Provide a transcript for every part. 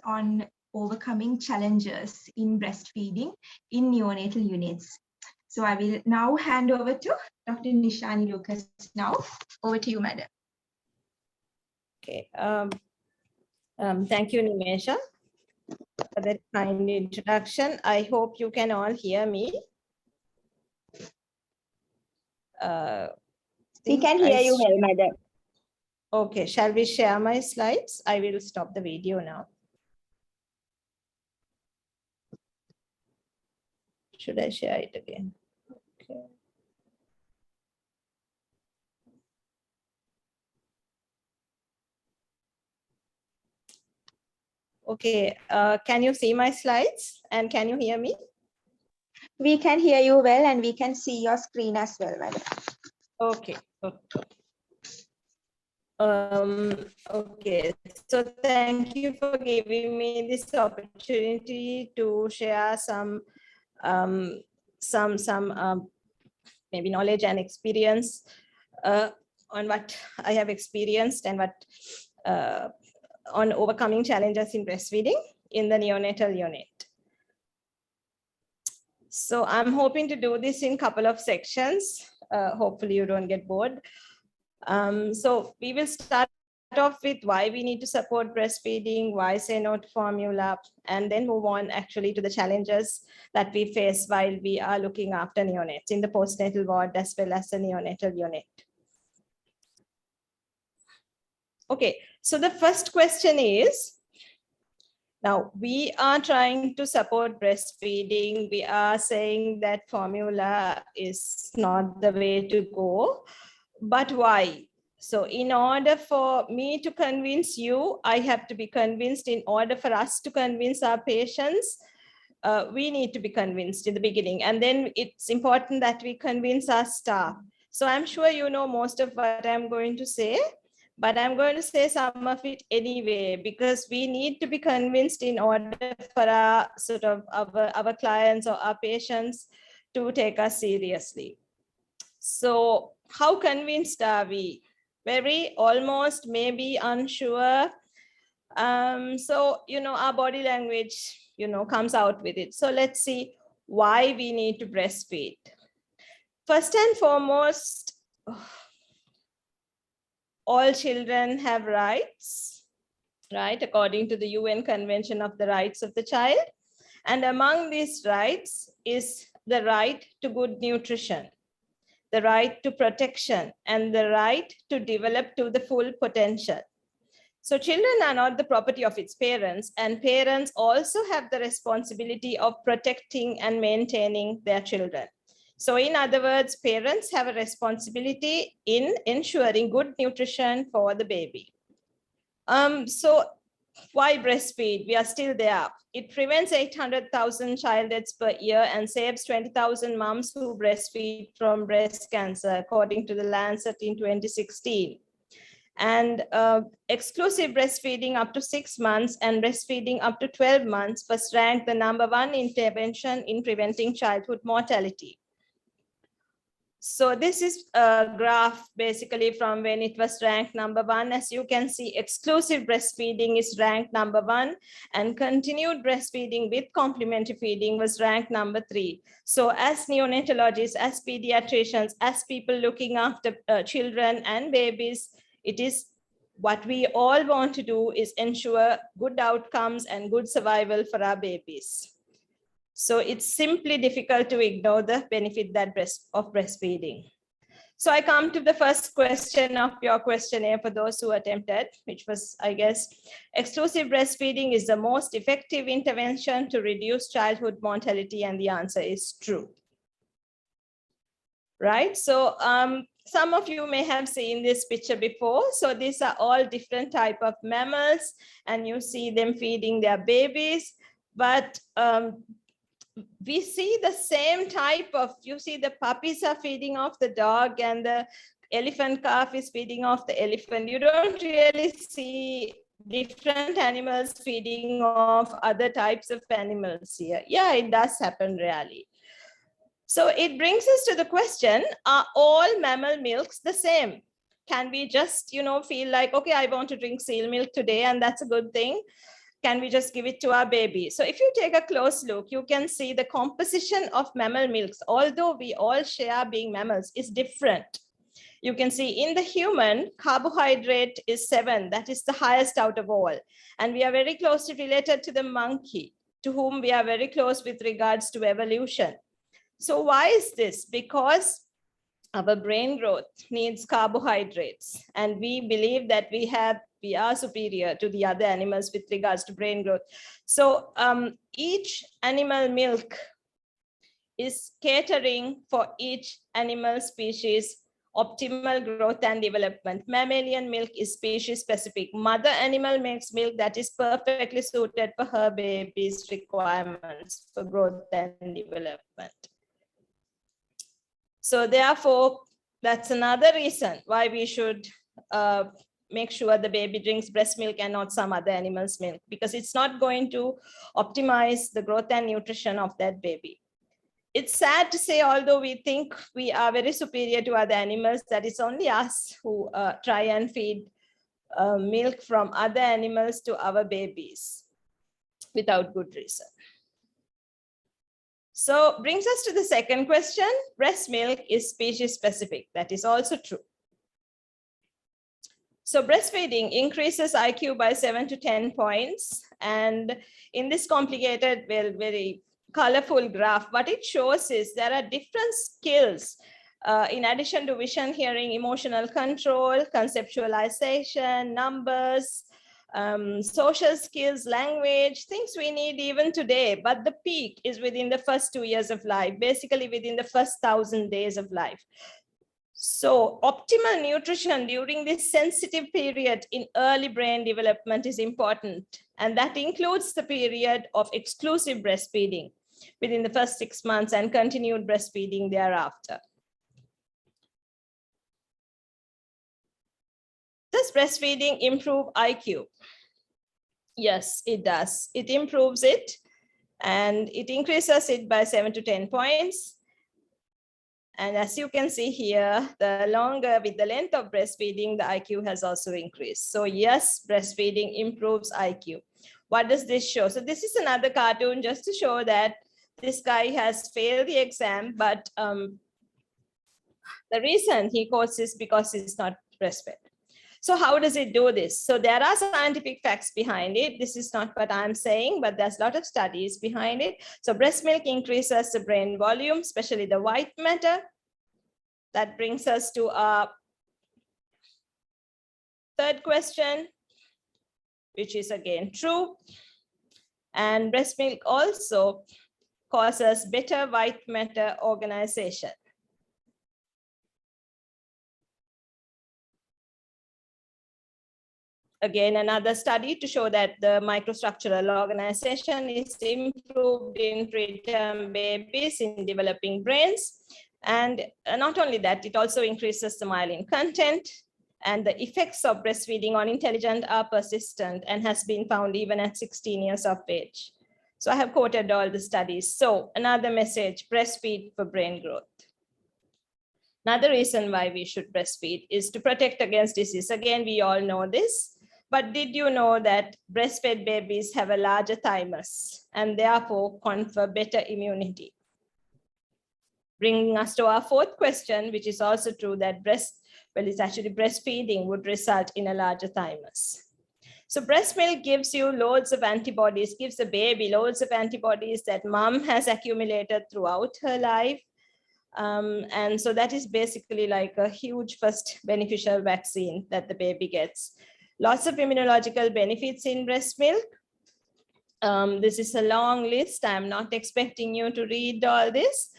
on overcoming challenges in breastfeeding in neonatal units. So I will now hand over to Dr. Nishani Lucas now. Over to you, madam. Okay. Thank you, Nimesha, for that kind introduction. I hope you can all hear me. We can hear you well, madam. Okay, shall we share my slides? I will stop the video now. Should I share it again? Okay. Okay, can you see my slides and can you hear me? We can hear you well and we can see your screen as well, madam. Okay. Okay, so thank you for giving me this opportunity to share some maybe knowledge and experience on what I have experienced and what on overcoming challenges in breastfeeding in the neonatal unit. So I'm hoping to do this in a couple of sections. Hopefully you don't get bored. So we will start off with why we need to support breastfeeding, why say no to formula, and then move on actually to the challenges that we face while we are looking after neonates in the postnatal ward as well as the neonatal unit. Okay, so the first question is, now we are trying to support breastfeeding. We are saying that formula is not the way to go, but why? So in order for me to convince you, I have to be convinced. In order for us to convince our patients, we need to be convinced in the beginning. And then it's important that we convince our staff. So I'm sure you know most of what I'm going to say, but I'm going to say some of it anyway, because we need to be convinced in order for our our clients or our patients to take us seriously. So how convinced are we? Very almost, maybe unsure. So, our body language, comes out with it. So let's see why we need to breastfeed. First and foremost, all children have rights, right? According to the UN Convention of the Rights of the Child. And among these rights is the right to good nutrition, the right to protection, and the right to develop to the full potential. So children are not the property of its parents, and parents also have the responsibility of protecting and maintaining their children. So in other words, parents have a responsibility in ensuring good nutrition for the baby. So why breastfeed? We are still there. It prevents 800,000 child deaths per year and saves 20,000 moms who breastfeed from breast cancer, according to the Lancet in 2016. And exclusive breastfeeding up to 6 months and breastfeeding up to 12 months was ranked the #1 intervention in preventing childhood mortality. So this is a graph basically from when it was ranked #1. As you can see, exclusive breastfeeding is ranked #1 and continued breastfeeding with complementary feeding was ranked #3. So as neonatologists, as pediatricians, as people looking after children and babies, it is what we all want to do is ensure good outcomes and good survival for our babies. So it's simply difficult to ignore the benefit of breastfeeding. So I come to the first question of your questionnaire for those who attempted, which was, I guess, exclusive breastfeeding is the most effective intervention to reduce childhood mortality, and the answer is true. Right, so some of you may have seen this picture before. So these are all different type of mammals, and you see them feeding their babies, but we see the same type of, you see the puppies are feeding off the dog and the elephant calf is feeding off the elephant. You don't really see different animals feeding off other types of animals here. Yeah, it does happen really. So it brings us to the question, are all mammal milks the same? Can we just, feel like, okay, I want to drink seal milk today and that's a good thing? can we just give it to our baby? So if you take a close look, you can see the composition of mammal milks, although we all share being mammals, is different. You can see in the human, carbohydrate is 7. That is the highest out of all. And we are very closely related to the monkey, to whom we are very close with regards to evolution. So why is this? Because our brain growth needs carbohydrates. And we believe that we are superior to the other animals with regards to brain growth. So each animal milk is catering for each animal species optimal growth and development. Mammalian milk is species specific. Mother animal makes milk that is perfectly suited for her baby's requirements for growth and development. So therefore, that's another reason why we should make sure the baby drinks breast milk and not some other animal's milk, because it's not going to optimize the growth and nutrition of that baby. It's sad to say, although we think we are very superior to other animals, that it's only us who try and feed milk from other animals to our babies without good reason. So brings us to the second question. Breast milk is species specific. That is also true. So breastfeeding increases IQ by 7 to 10 points. And in this complicated, very colorful graph, what it shows is there are different skills in addition to vision, hearing, emotional control, conceptualization, numbers, social skills, language, things we need even today. But the peak is within the first 2 years of life, basically within the first 1,000 days of life. So optimal nutrition during this sensitive period in early brain development is important. And that includes the period of exclusive breastfeeding within the first 6 months and continued breastfeeding thereafter. Does breastfeeding improve IQ? Yes, it does. It improves it and it increases it by 7 to 10 points. And as you can see here, the longer with the length of breastfeeding, the IQ has also increased. So yes, breastfeeding improves IQ. What does this show? So this is another cartoon just to show that this guy has failed the exam, but the reason he quotes is because he's not breastfed. So how does it do this? So there are scientific facts behind it. This is not what I'm saying, but there's a lot of studies behind it. So breast milk increases the brain volume, especially the white matter. That brings us to our third question, which is again true. And breast milk also causes better white matter organization. Again, another study to show that the microstructural organization is improved in preterm babies in developing brains. And not only that, it also increases the myelin content, and the effects of breastfeeding on intelligence are persistent and has been found even at 16 years of age. So I have quoted all the studies. So another message, breastfeed for brain growth. Another reason why we should breastfeed is to protect against disease. Again, we all know this. But did you know that breastfed babies have a larger thymus and therefore confer better immunity? Bringing us to our fourth question, which is also true that it's actually breastfeeding would result in a larger thymus. So breast milk gives you loads of antibodies, gives the baby loads of antibodies that mom has accumulated throughout her life. And so that is basically like a huge first beneficial vaccine that the baby gets. Lots of immunological benefits in breast milk. This is a long list. I'm not expecting you to read all this,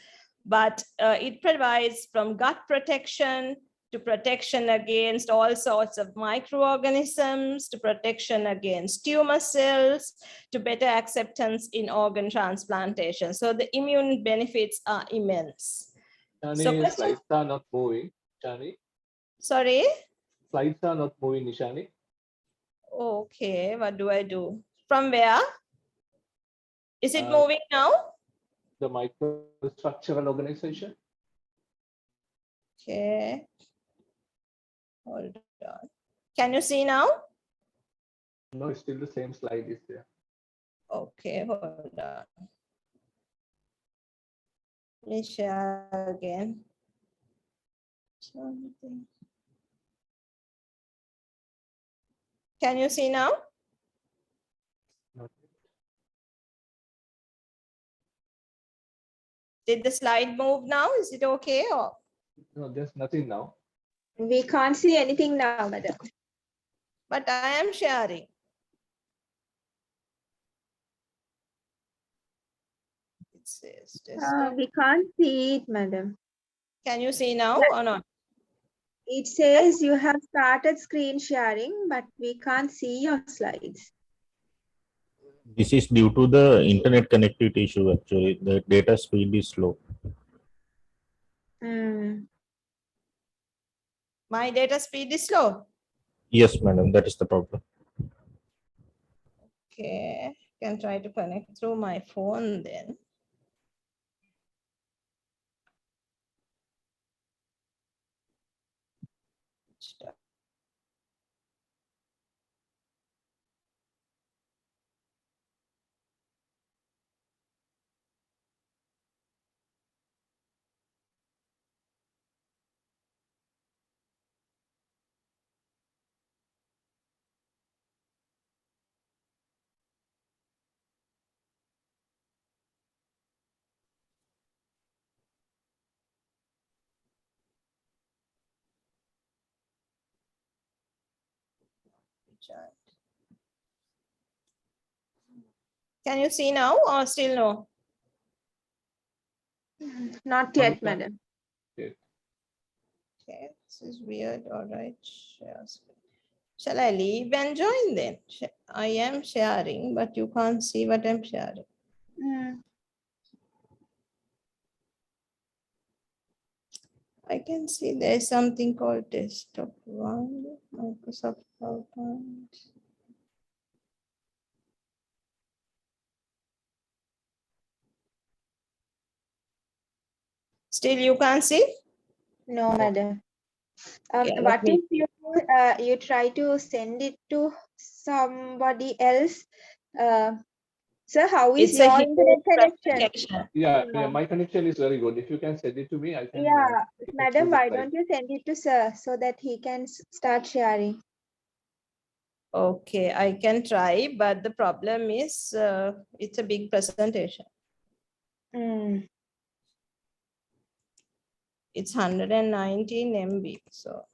but it provides from gut protection to protection against all sorts of microorganisms, to protection against tumor cells, to better acceptance in organ transplantation. So the immune benefits are immense. Nishani, slides are not moving, Nishani. Sorry? Slides are not moving, Nishani. Okay, what do I do? From where? Is it moving now? The microstructural organization. Okay. Hold on. Can you see now? No, it's still the same slide is there. Okay, hold on. Let me share again. Something. Can you see now? Not yet. Did the slide move now? Is it okay? Or No, there's nothing now. We can't see anything now, madam. but I am sharing. It says testing. We can't see it, madam. Can you see now or not? It says you have started screen sharing, but we can't see your slides. This is due to the internet connectivity issue. Actually, the data speed is slow. Hmm. My data speed is slow. Yes, madam, that is the problem. Okay, can try to connect through my phone then. Can you see now or still no? Not No, yet, we can't. madam. Okay, this is weird. All right, share screen. Shall I leave and join then? I am sharing, but you can't see what I'm sharing. Hmm. I can see there's something called desktop one, Microsoft PowerPoint. Still you can't see? No, madam. Okay, let What me- if you try to send it to somebody else? Sir, how is It's a your huge internet connection? presentation. Yeah, my connection is very good. If you can send it to me, I can. Yeah, take it madam, through the why slide. don't you send it to sir so that he can start sharing? Okay, I can try, but the problem is it's a big presentation. Hmm. It's 119 MB. So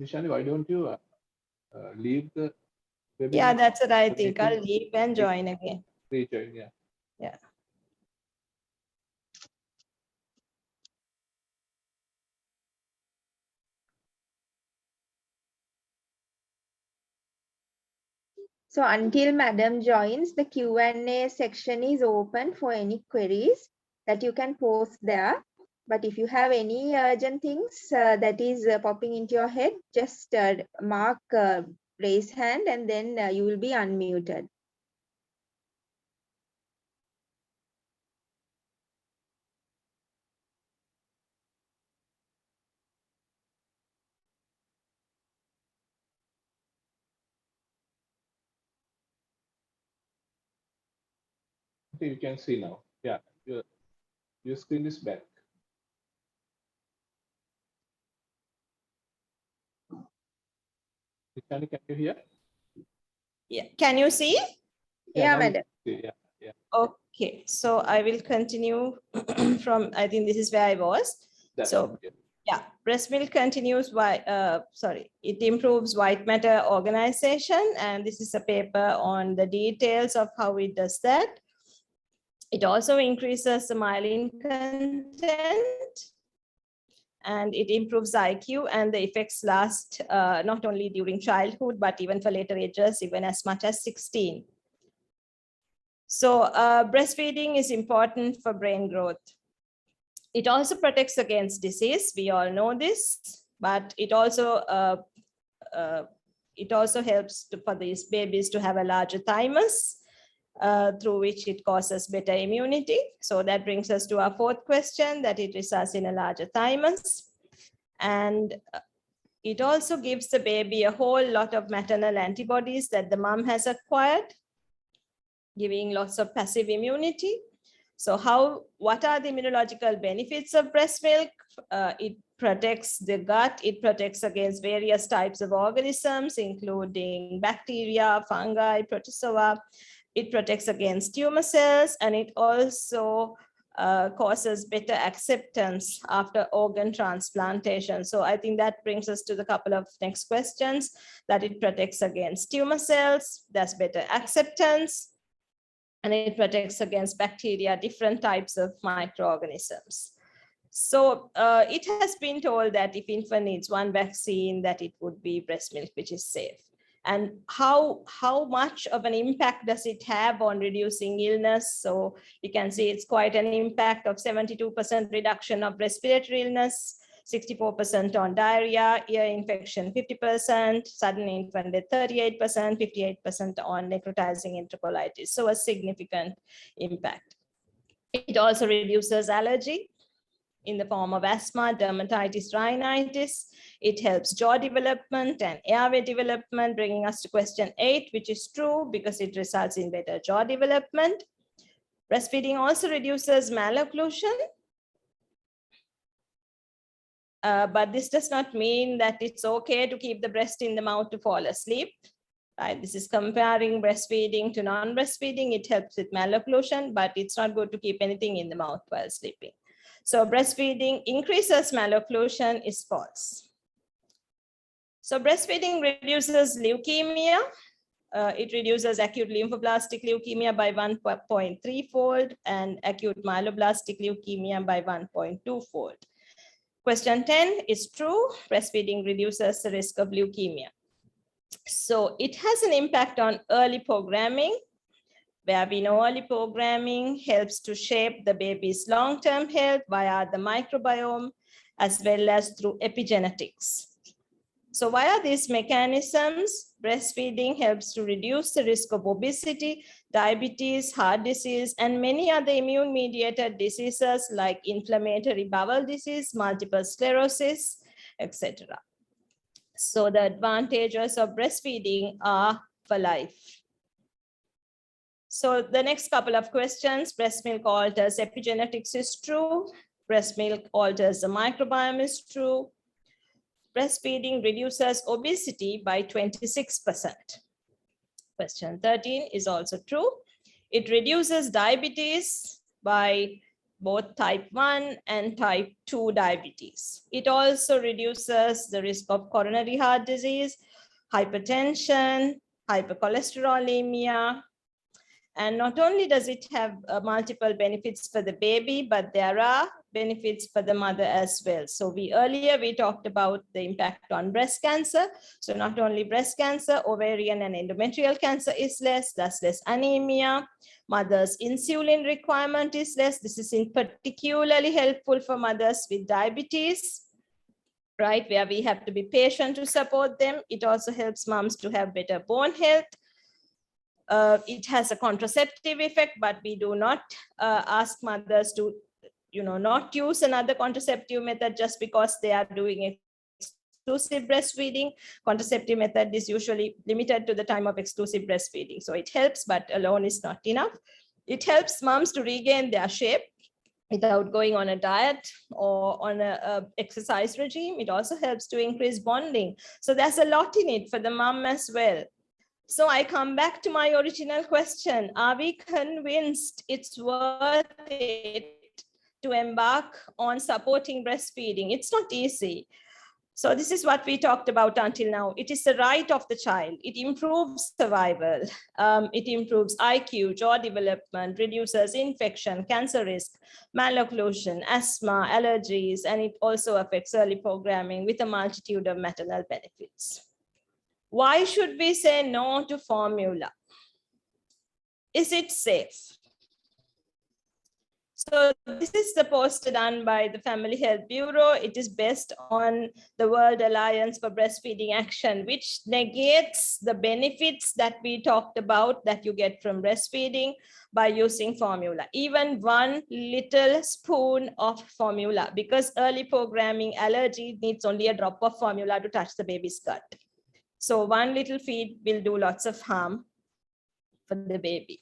Nishani, why don't you leave the webinar? yeah, that's what I think. meeting? I'll leave and join again. Rejoin, yeah. Yeah. So until madam joins, the Q&A section is open for any queries that you can post there. But if you have any urgent things that is popping into your head, just mark raise hand and then you will be unmuted. Okay, you can see now. Yeah, your screen is back. Nishani, can you hear? Yeah. Can you see? Yeah, now you madam. can see, yeah. Okay, so I will continue from, I think this is where I was. That's So it. yeah, breast milk continues it improves white matter organization. And this is a paper on the details of how it does that. It also increases the myelin content and it improves IQ, and the effects last not only during childhood, but even for later ages, even as much as 16. So breastfeeding is important for brain growth. It also protects against disease. We all know this, but it also helps for these babies to have a larger thymus. through which it causes better immunity. So that brings us to our fourth question, that it results in a larger thymus. And it also gives the baby a whole lot of maternal antibodies that the mom has acquired, giving lots of passive immunity. So what are the immunological benefits of breast milk? It protects the gut, it protects against various types of organisms, including bacteria, fungi, protozoa. It protects against tumor cells, and it also causes better acceptance after organ transplantation. So I think that brings us to the couple of next questions, that it protects against tumor cells, that's better acceptance, and it protects against bacteria, different types of microorganisms. So it has been told that if infant needs one vaccine, that it would be breast milk, which is safe. And how much of an impact does it have on reducing illness? So you can see it's quite an impact of 72% reduction of respiratory illness, 64% on diarrhea, ear infection 50%, sudden infant death 38%, 58% on necrotizing enterocolitis. So a significant impact. It also reduces allergy in the form of asthma, dermatitis, rhinitis. It helps jaw development and airway development, bringing us to question 8, which is true because it results in better jaw development. Breastfeeding also reduces malocclusion. But this does not mean that it's okay to keep the breast in the mouth to fall asleep. Right? This is comparing breastfeeding to non-breastfeeding. It helps with malocclusion, but it's not good to keep anything in the mouth while sleeping. So breastfeeding increases malocclusion is false. So breastfeeding reduces leukemia. It reduces acute lymphoblastic leukemia by 1.3-fold and acute myeloblastic leukemia by 1.2-fold. Question 10 is true. Breastfeeding reduces the risk of leukemia. So it has an impact on early programming, where we know early programming helps to shape the baby's long-term health via the microbiome, as well as through epigenetics. So via these mechanisms, breastfeeding helps to reduce the risk of obesity, diabetes, heart disease, and many other immune-mediated diseases like inflammatory bowel disease, multiple sclerosis, etc. So the advantages of breastfeeding are for life. So the next couple of questions, breast milk alters epigenetics is true. Breast milk alters the microbiome is true. Breastfeeding reduces obesity by 26%. Question 13 is also true. It reduces diabetes by both type 1 and type 2 diabetes. It also reduces the risk of coronary heart disease, hypertension, hypercholesterolemia. And not only does it have multiple benefits for the baby, but there are benefits for the mother as well. So earlier we talked about the impact on breast cancer. So not only breast cancer, ovarian and endometrial cancer is less, thus less anemia. Mother's insulin requirement is less. This is particularly helpful for mothers with diabetes, right, where we have to be patient to support them. It also helps moms to have better bone health. It has a contraceptive effect, but we do not ask mothers to, not use another contraceptive method just because they are doing exclusive breastfeeding. Contraceptive method is usually limited to the time of exclusive breastfeeding. So it helps, but alone is not enough. It helps moms to regain their shape without going on a diet or on an exercise regime. It also helps to increase bonding. So there's a lot in it for the mom as well. So I come back to my original question. Are we convinced it's worth it to embark on supporting breastfeeding? It's not easy. So this is what we talked about until now. It is the right of the child. It improves survival. It improves IQ, jaw development, reduces infection, cancer risk, malocclusion, asthma, allergies, and it also affects early programming with a multitude of maternal benefits. Why should we say no to formula? Is it safe? So this is the poster done by the Family Health Bureau. It is based on the World Alliance for Breastfeeding Action, which negates the benefits that we talked about that you get from breastfeeding by using formula. Even one little spoon of formula, because early programming allergy needs only a drop of formula to touch the baby's gut. So one little feed will do lots of harm for the baby.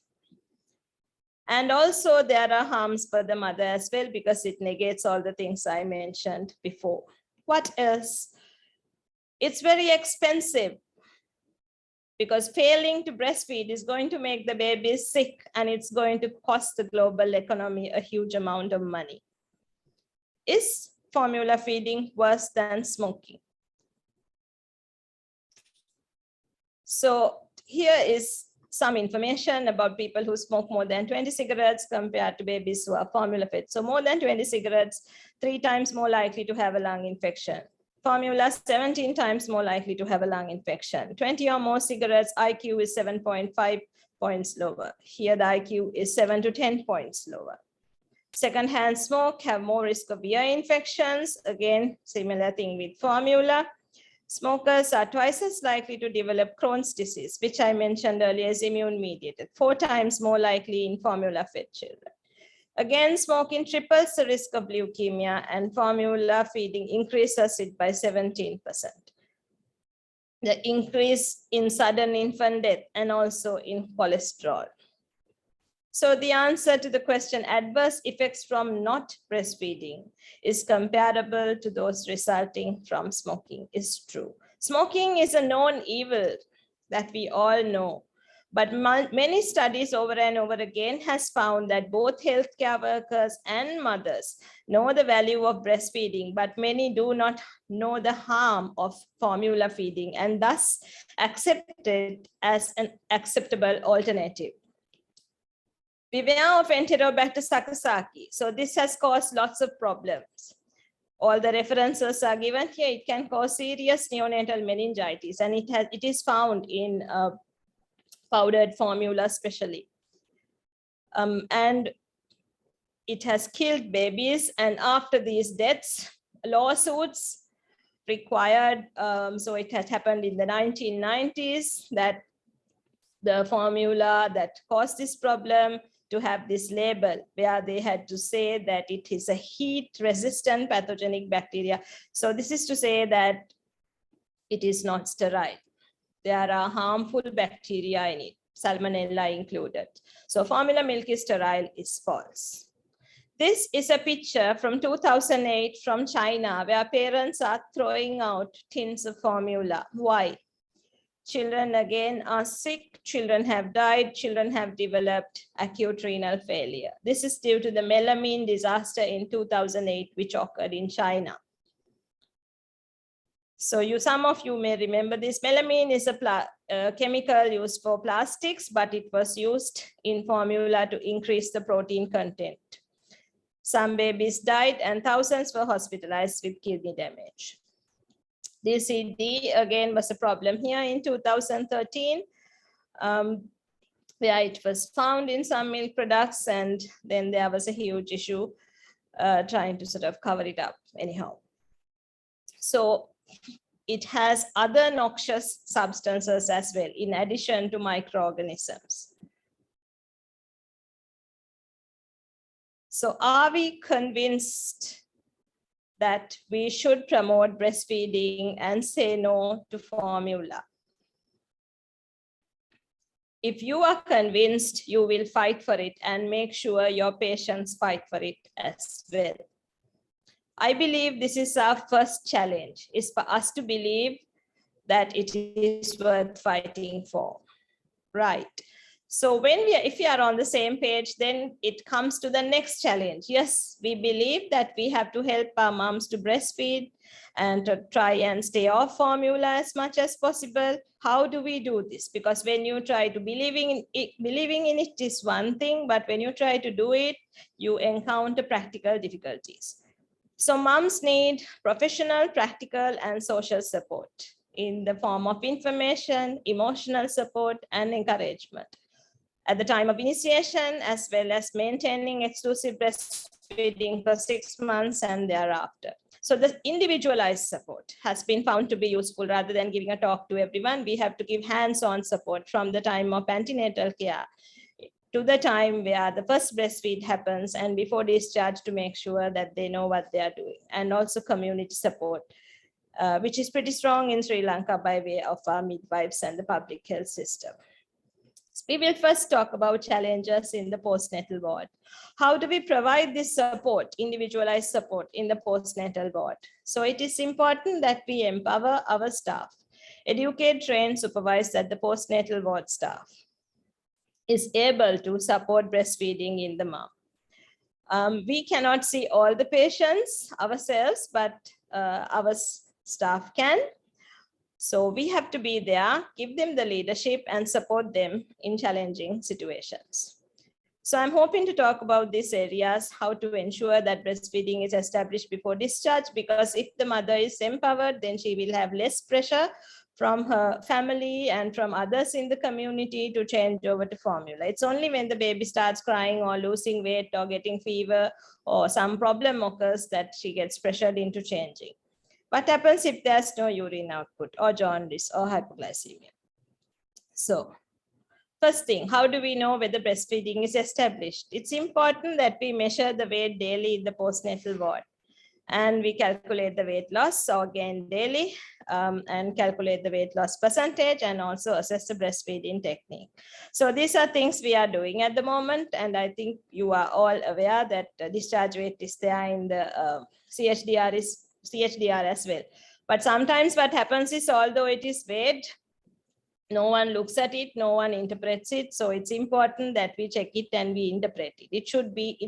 And also there are harms for the mother as well, because it negates all the things I mentioned before. What else? It's very expensive, because failing to breastfeed is going to make the baby sick, and it's going to cost the global economy a huge amount of money. Is formula feeding worse than smoking? So here is some information about people who smoke more than 20 cigarettes compared to babies who are formula fed. So more than 20 cigarettes, 3 times more likely to have a lung infection. Formula, 17 times more likely to have a lung infection. 20 or more cigarettes, IQ is 7.5 points lower. Here the IQ is 7 to 10 points lower. Secondhand smoke have more risk of ear infections. Again, similar thing with formula. Smokers are twice as likely to develop Crohn's disease, which I mentioned earlier is immune mediated, 4 times more likely in formula fed children. Again, smoking triples the risk of leukemia, and formula feeding increases it by 17%. The increase in sudden infant death and also in cholesterol. So the answer to the question, adverse effects from not breastfeeding is comparable to those resulting from smoking, is true. Smoking is a known evil that we all know, but many studies over and over again has found that both healthcare workers and mothers know the value of breastfeeding, but many do not know the harm of formula feeding and thus accept it as an acceptable alternative. Beware of Enterobacter sakazaki. So this has caused lots of problems. All the references are given here. It can cause serious neonatal meningitis, and it is found in powdered formula especially. And it has killed babies, and after these deaths, lawsuits required, so it had happened in the 1990s that the formula that caused this problem to have this label where they had to say that it is a heat-resistant pathogenic bacteria. So this is to say that it is not sterile. There are harmful bacteria in it, Salmonella included. So formula milk is sterile is false. This is a picture from 2008 from China where parents are throwing out tins of formula. Why? Children again are sick, children have died, children have developed acute renal failure. This is due to the melamine disaster in 2008, which occurred in China. So some of you may remember this. Melamine is a chemical used for plastics, but it was used in formula to increase the protein content. Some babies died and thousands were hospitalized with kidney damage. DCD again was a problem here in 2013, where it was found in some milk products, and then there was a huge issue trying to sort of cover it up anyhow. So it has other noxious substances as well, in addition to microorganisms. So are we convinced that we should promote breastfeeding and say no to formula? If you are convinced, you will fight for it and make sure your patients fight for it as well. I believe this is our first challenge, is for us to believe that it is worth fighting for, right? So if we are on the same page, then it comes to the next challenge. Yes, we believe that we have to help our moms to breastfeed and to try and stay off formula as much as possible. How do we do this? Because when you try to believing in it is one thing, but when you try to do it, you encounter practical difficulties. So moms need professional, practical, and social support in the form of information, emotional support, and encouragement. at the time of initiation, as well as maintaining exclusive breastfeeding for 6 months and thereafter. So the individualized support has been found to be useful. Rather than giving a talk to everyone, we have to give hands-on support from the time of antenatal care to the time where the first breastfeed happens and before discharge, to make sure that they know what they are doing, and also community support, which is pretty strong in Sri Lanka by way of our midwives and the public health system. We will first talk about challenges in the postnatal ward. How do we provide this support, individualized support in the postnatal ward? So it is important that we empower our staff, educate, train, supervise that the postnatal ward staff is able to support breastfeeding in the mom. We cannot see all the patients ourselves, but our staff can. So we have to be there, give them the leadership and support them in challenging situations. So I'm hoping to talk about these areas, how to ensure that breastfeeding is established before discharge, because if the mother is empowered, then she will have less pressure from her family and from others in the community to change over to formula. It's only when the baby starts crying or losing weight or getting fever or some problem occurs that she gets pressured into changing. What happens if there's no urine output or jaundice or hypoglycemia? So first thing, how do we know whether breastfeeding is established? It's important that we measure the weight daily in the postnatal ward, and we calculate the weight loss or gain daily, and calculate the weight loss percentage, and also assess the breastfeeding technique. So these are things we are doing at the moment, and I think you are all aware that discharge weight is there in the CHDR as well. But sometimes what happens is, although it is weighed, no one looks at it, no one interprets it. So it's important that we check it and we interpret it. It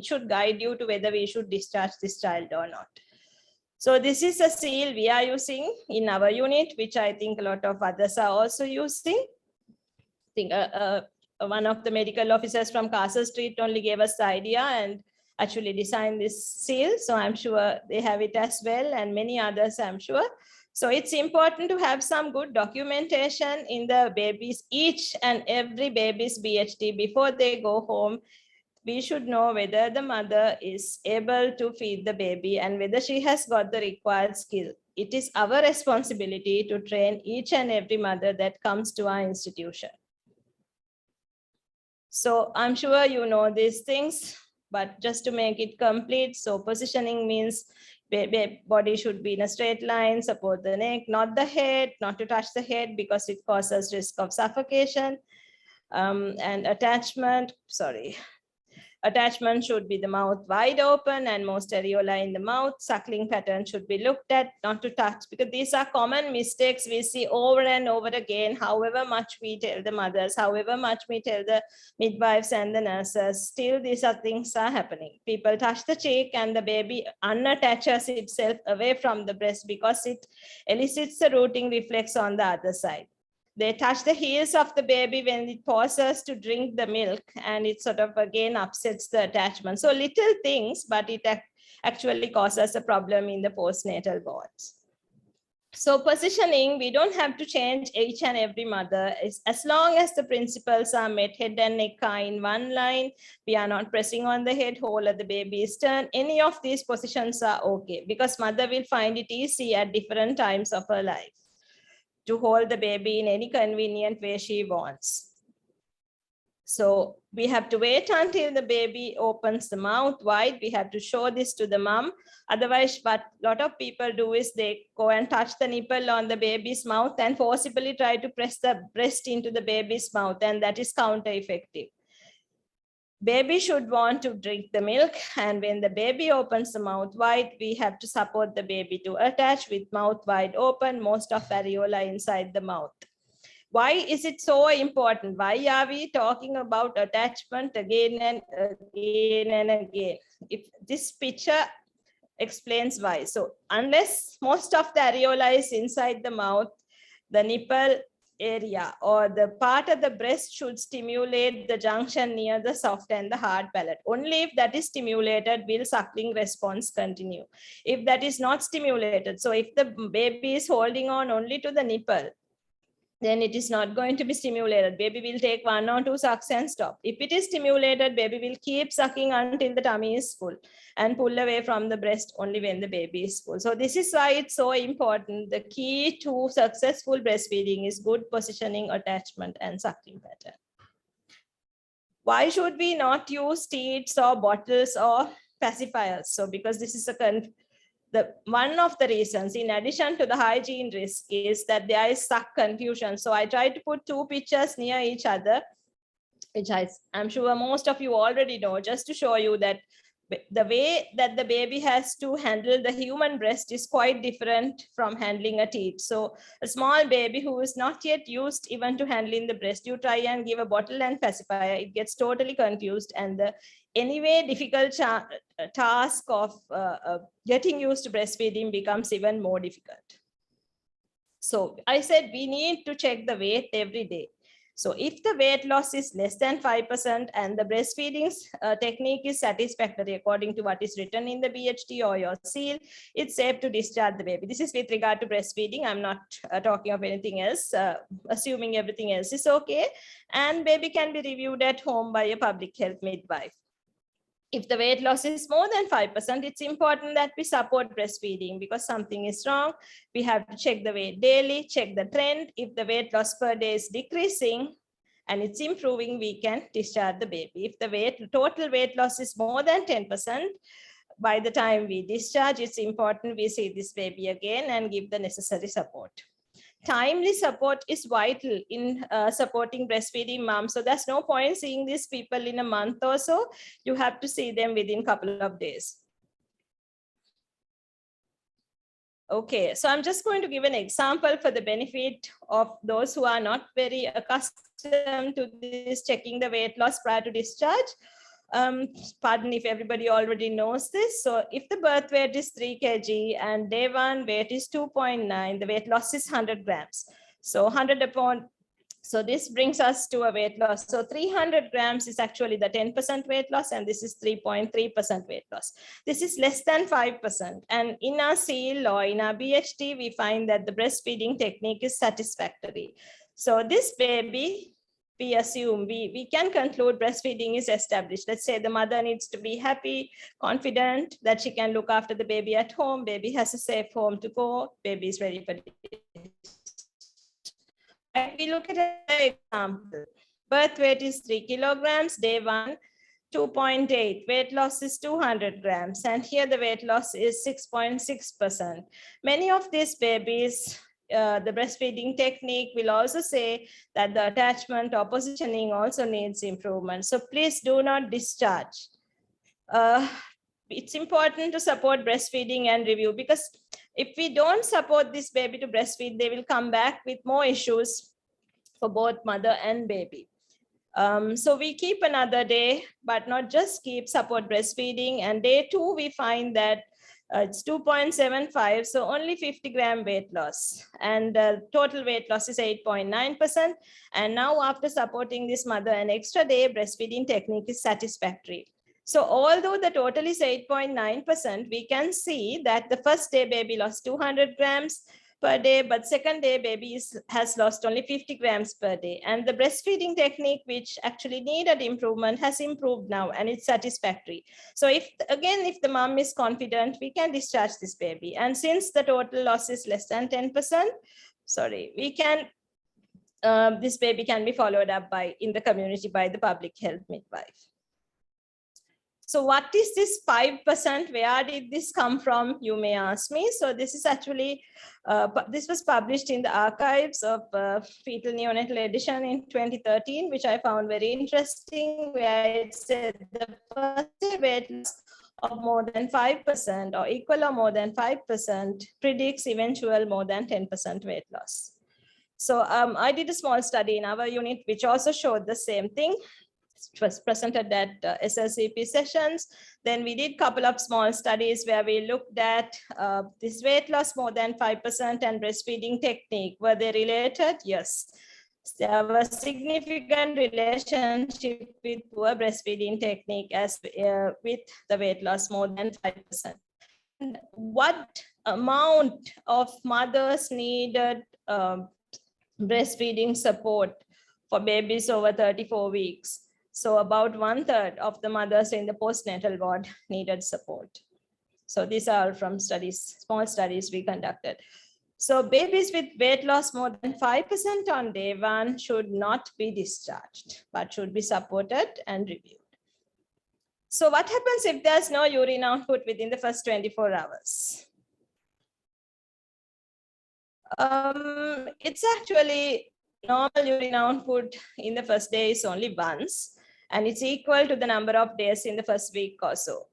should guide you to whether we should discharge this child or not. So this is a seal we are using in our unit, which I think a lot of others are also using. I think one of the medical officers from Castle Street only gave us the idea and actually designed this seal. So I'm sure they have it as well, and many others, I'm sure. So it's important to have some good documentation in the babies, each and every baby's BHT before they go home. We should know whether the mother is able to feed the baby and whether she has got the required skill. It is our responsibility to train each and every mother that comes to our institution. So I'm sure you know these things, but just to make it complete, so positioning means body should be in a straight line, support the neck, not the head, not to touch the head because it causes risk of suffocation. And attachment should be the mouth wide open and most areola in the mouth. Suckling pattern should be looked at, not to touch, because these are common mistakes we see over and over again. However much we tell the mothers, however much we tell the midwives and the nurses, still these are things are happening. People touch the cheek and the baby unattaches itself away from the breast because it elicits the rooting reflex on the other side. They touch the heels of the baby when it pauses to drink the milk, and it sort of again upsets the attachment. So little things, but it actually causes a problem in the postnatal wards. So positioning, we don't have to change each and every mother. As long as the principles are met, head and neck are in one line, we are not pressing on the head, whole of the baby is turned. Any of these positions are okay, because mother will find it easy at different times of her life to hold the baby in any convenient way she wants. So we have to wait until the baby opens the mouth wide. We have to show this to the mom. Otherwise, what a lot of people do is they go and touch the nipple on the baby's mouth and forcibly try to press the breast into the baby's mouth, and that is counter-effective. Baby should want to drink the milk, and when the baby opens the mouth wide, we have to support the baby to attach with mouth wide open, most of areola inside the mouth. Why is it so important? Why are we talking about attachment again and again and again? If this picture explains why. So unless most of the areola is inside the mouth, the nipple area or the part of the breast should stimulate the junction near the soft and the hard palate. Only if that is stimulated will suckling response continue. If that is not stimulated, so if the baby is holding on only to the nipple, then it is not going to be stimulated. Baby will take 1 or 2 sucks and stop. If it is stimulated, baby will keep sucking until the tummy is full and pull away from the breast only when the baby is full. So this is why it's so important. The key to successful breastfeeding is good positioning, attachment, and suckling pattern. Why should we not use teats or bottles or pacifiers? So because this is one of the reasons, in addition to the hygiene risk, is that there is suck confusion. So I tried to put 2 pictures near each other, which I'm sure most of you already know, just to show you that the way that the baby has to handle the human breast is quite different from handling a teat. So a small baby who is not yet used even to handling the breast, you try and give a bottle and pacifier, it gets totally confused, and the anyway difficult task of getting used to breastfeeding becomes even more difficult. So I said we need to check the weight every day. So if the weight loss is less than 5% and the breastfeeding technique is satisfactory according to what is written in the BHT or your seal, it's safe to discharge the baby. This is with regard to breastfeeding. I'm not talking of anything else, assuming everything else is okay. And baby can be reviewed at home by a public health midwife. If the weight loss is more than 5%, it's important that we support breastfeeding because something is wrong. We have to check the weight daily, check the trend. If the weight loss per day is decreasing and it's improving, we can discharge the baby. If the total weight loss is more than 10%, by the time we discharge, it's important we see this baby again and give the necessary support. Timely support is vital in supporting breastfeeding moms. So there's no point seeing these people in a month or so. You have to see them within a couple of days. Okay, so I'm just going to give an example for the benefit of those who are not very accustomed to this, checking the weight loss prior to discharge. Pardon if everybody already knows this. So if the birth weight is 3 kg and day 1 weight is 2.9, the weight loss is 100 grams. So 100 upon, so this brings us to a weight loss. So 300 grams is actually the 10% weight loss, and this is 3.3% weight loss. This is less than 5%. And in our seal or in our BHT, we find that the breastfeeding technique is satisfactory. So this baby, we assume we can conclude breastfeeding is established. Let's say the mother needs to be happy, confident that she can look after the baby at home. Baby has a safe home to go. Baby is ready for discharge. We look at an example. Birth weight is 3 kilograms, day 1, 2.8. Weight loss is 200 grams. And here the weight loss is 6.6%. Many of these babies, the breastfeeding technique will also say that the attachment or positioning also needs improvement. So please do not discharge. It's important to support breastfeeding and review, because if we don't support this baby to breastfeed, they will come back with more issues for both mother and baby. So we keep another day, but not just keep, support breastfeeding. And day 2, we find that it's 2.75, so only 50 gram weight loss, and total weight loss is 8.9%. And now after supporting this mother an extra day, breastfeeding technique is satisfactory. So although the total is 8.9%, we can see that the first day baby lost 200 grams per day, but second day baby has lost only 50 grams per day. And the breastfeeding technique, which actually needed improvement, has improved now, and it's satisfactory. So if the mom is confident, we can discharge this baby. And since the total loss is less than 10%, we can, this baby can be followed up in the community by the public health midwife. So what is this 5%? Where did this come from? You may ask me. So this is actually, this was published in the archives of Fetal Neonatal Edition in 2013, which I found very interesting, where it said the first weight loss of more than 5% or equal or more than 5% predicts eventual more than 10% weight loss. So I did a small study in our unit, which also showed the same thing. It was presented at SLCP sessions. Then we did a couple of small studies where we looked at this weight loss more than 5% and breastfeeding technique. Were they related? Yes. There was significant relationship with poor breastfeeding technique as with the weight loss more than 5%. And what amount of mothers needed breastfeeding support for babies over 34 weeks. So about 1/3 of the mothers in the postnatal ward needed support. So these are from studies, small studies we conducted. So babies with weight loss more than 5% on day 1 should not be discharged, but should be supported and reviewed. So what happens if there's no urine output within the first 24 hours? It's actually normal urine output in the first day is only once, and it's equal to the number of days in the first week or so.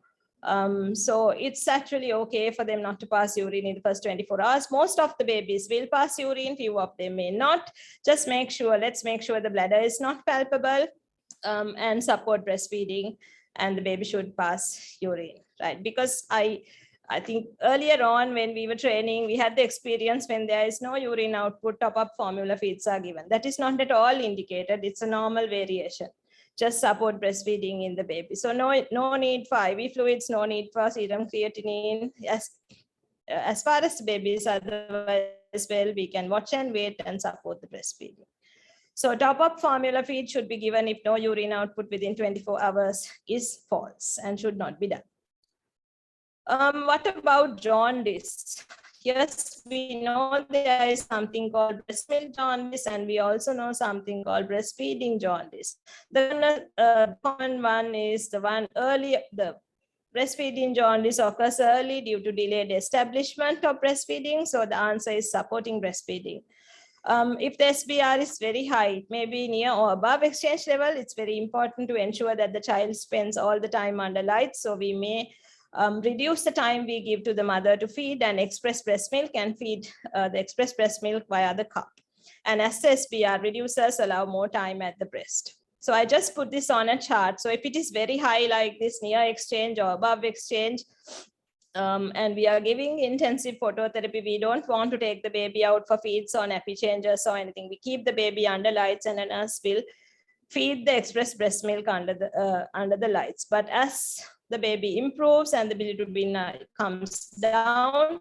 So it's actually okay for them not to pass urine in the first 24 hours. Most of the babies will pass urine, few of them may not. Just make sure, let's make sure the bladder is not palpable, and support breastfeeding, and the baby should pass urine, right? Because I think earlier on when we were training, we had the experience when there is no urine output, top-up formula feeds are given. That is not at all indicated. It's a normal variation. Just support breastfeeding in the baby. So no need for IV fluids, no need for serum creatinine. As far as the baby is otherwise well, we can watch and wait and support the breastfeeding. So top-up formula feed should be given if no urine output within 24 hours is false and should not be done. What about jaundice? Yes, we know there is something called breast milk jaundice, and we also know something called breastfeeding jaundice. The common one is the one early, the breastfeeding jaundice occurs early due to delayed establishment of breastfeeding. So the answer is supporting breastfeeding. If the SBR is very high, maybe near or above exchange level, it's very important to ensure that the child spends all the time under light. So we may reduce the time we give to the mother to feed and express breast milk, and feed the expressed breast milk via the cup. And as the SBR reduces, allow more time at the breast. So I just put this on a chart. So if it is very high like this, near exchange or above exchange, and we are giving intensive phototherapy, we don't want to take the baby out for feeds or nappy changes or anything. We keep the baby under lights, and a nurse will feed the expressed breast milk under the lights. But as the baby improves and the bilirubin comes down,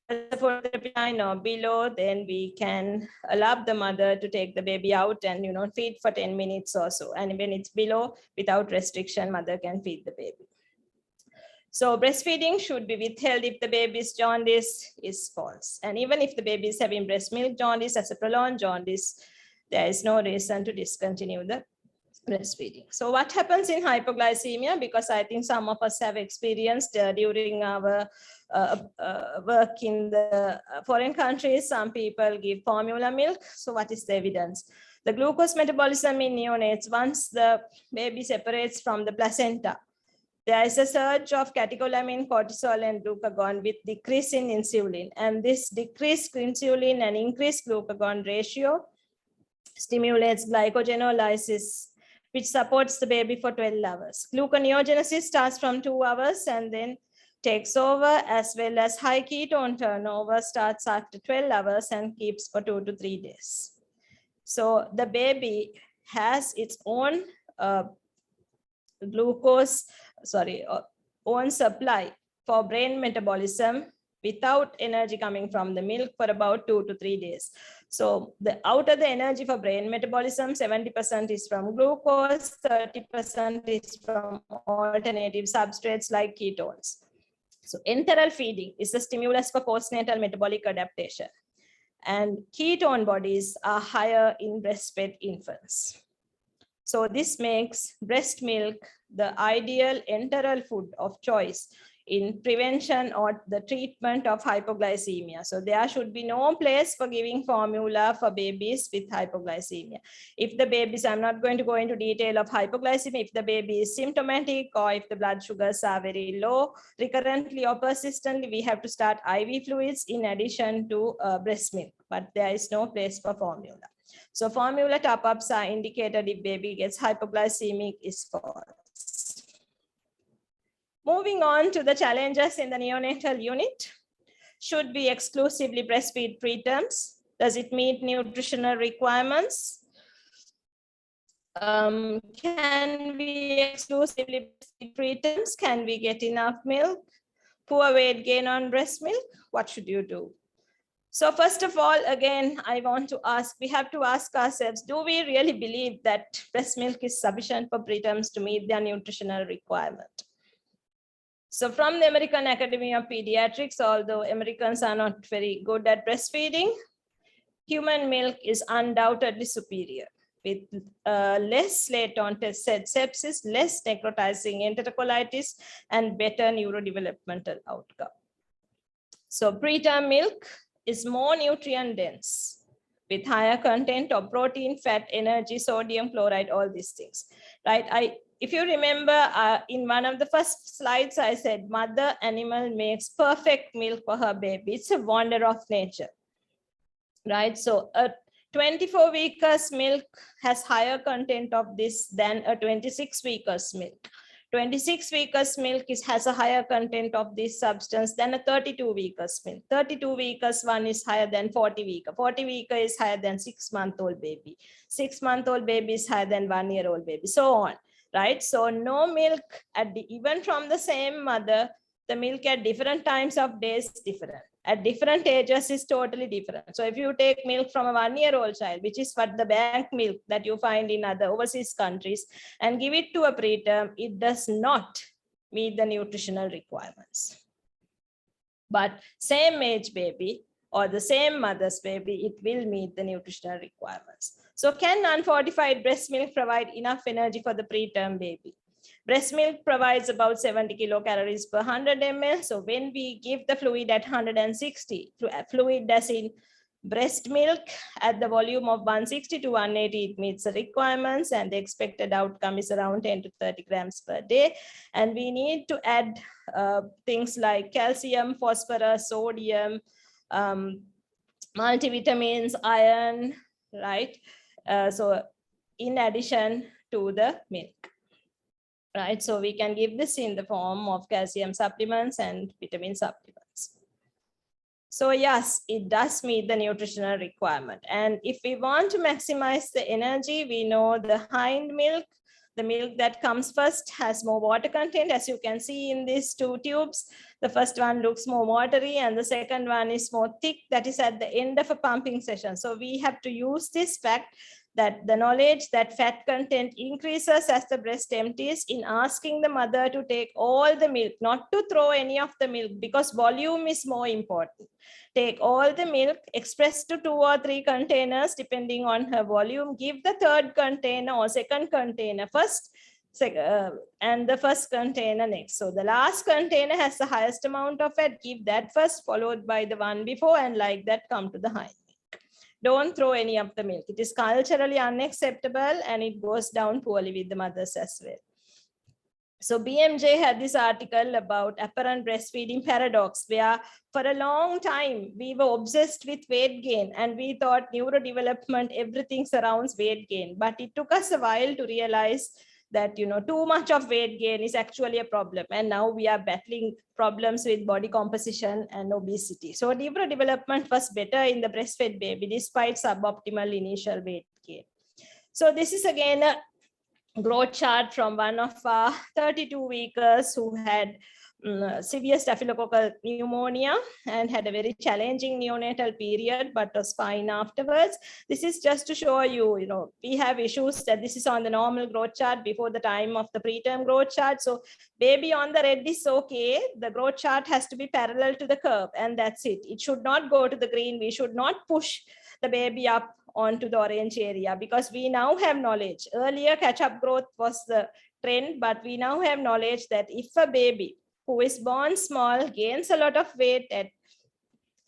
the phototherapy line or below, then we can allow the mother to take the baby out and feed for 10 minutes or so. And when it's below, without restriction, mother can feed the baby. So breastfeeding should be withheld if the baby's jaundice is false. And even if the baby is having breast milk jaundice as a prolonged jaundice, there is no reason to discontinue the breastfeeding. So what happens in hypoglycemia? Because I think some of us have experienced during our work in the foreign countries, some people give formula milk. So what is the evidence? The glucose metabolism in neonates, once the baby separates from the placenta, there is a surge of catecholamine, cortisol, and glucagon with decrease in insulin. And this decreased insulin and increased glucagon ratio stimulates glycogenolysis, which supports the baby for 12 hours. Gluconeogenesis starts from 2 hours and then takes over, as well as high ketone turnover starts after 12 hours and keeps for 2 to 3 days. So the baby has its own own supply for brain metabolism without energy coming from the milk for about 2 to 3 days. So out of the energy for brain metabolism, 70% is from glucose, 30% is from alternative substrates like ketones. So enteral feeding is the stimulus for postnatal metabolic adaptation. And ketone bodies are higher in breastfed infants. So this makes breast milk the ideal enteral food of choice in prevention or the treatment of hypoglycemia. So there should be no place for giving formula for babies with hypoglycemia. If the babies, I'm not going to go into detail of hypoglycemia, if the baby is symptomatic or if the blood sugars are very low, recurrently or persistently, we have to start IV fluids in addition to breast milk, but there is no place for formula. So formula top-ups are indicated if baby gets hypoglycemic is false. Moving on to the challenges in the neonatal unit. Should we exclusively breastfeed preterms? Does it meet nutritional requirements? Can we exclusively breastfeed preterms? Can we get enough milk? Poor weight gain on breast milk? What should you do? So first of all, again, I want to ask, we have to ask ourselves, do we really believe that breast milk is sufficient for preterms to meet their nutritional requirement? So from the American Academy of Pediatrics, although Americans are not very good at breastfeeding, human milk is undoubtedly superior with less late-onset sepsis, less necrotizing enterocolitis, and better neurodevelopmental outcome. So preterm milk is more nutrient dense with higher content of protein, fat, energy, sodium, chloride, all these things, right? If you remember in one of the first slides, I said mother animal makes perfect milk for her baby. It's a wonder of nature, right? So a 24-weekers milk has higher content of this than a 26-weekers milk. 26-weekers milk has a higher content of this substance than a 32-weekers milk. 32-weekers one is higher than 40-weeker. 40-weeker is higher than 6-month-old baby. 6-month-old baby is higher than 1-year-old baby, so on, right? So no milk even from the same mother, the milk at different times of days is different. At different ages is totally different. So if you take milk from a 1-year-old child, which is what the bank milk that you find in other overseas countries, and give it to a preterm, it does not meet the nutritional requirements. But same age baby or the same mother's baby, it will meet the nutritional requirements. So can unfortified breast milk provide enough energy for the preterm baby? Breast milk provides about 70 kilocalories per 100 ml. So when we give the fluid at 160, fluid as in breast milk at the volume of 160 to 180, it meets the requirements, and the expected outcome is around 10 to 30 grams per day. And we need to add things like calcium, phosphorus, sodium, multivitamins, iron, right? So in addition to the milk. Right, so we can give this in the form of calcium supplements and vitamin supplements. So yes, it does meet the nutritional requirement. And if we want to maximize the energy, we know the hind milk, the milk that comes first, has more water content. As you can see in these two tubes, the first one looks more watery and the second one is more thick. That is at the end of a pumping session. So we have to use this fact, that the knowledge that fat content increases as the breast empties, in asking the mother to take all the milk, not to throw any of the milk, because volume is more important. Take all the milk, express to 2 or 3 containers depending on her volume, give the third container or second container first, and the first container next. So the last container has the highest amount of fat, give that first, followed by the one before, and like that come to the hind. Don't throw any of the milk. It is culturally unacceptable and it goes down poorly with the mothers as well. So BMJ had this article about apparent breastfeeding paradox, where for a long time we were obsessed with weight gain and we thought neurodevelopment, everything surrounds weight gain. But it took us a while to realize that, you know, too much of weight gain is actually a problem. And now we are battling problems with body composition and obesity. So neurodevelopment was better in the breastfed baby despite suboptimal initial weight gain. So this is again a growth chart from one of our 32-weekers who had severe staphylococcal pneumonia and had a very challenging neonatal period, but was fine afterwards. This is just to show you, you know, we have issues that this is on the normal growth chart before the time of the preterm growth chart. So baby on the red is okay. The growth chart has to be parallel to the curve, and that's it. It should not go to the green. We should not push the baby up onto the orange area, because we now have knowledge. Earlier catch-up growth was the trend, but we now have knowledge that if a baby who is born small gains a lot of weight at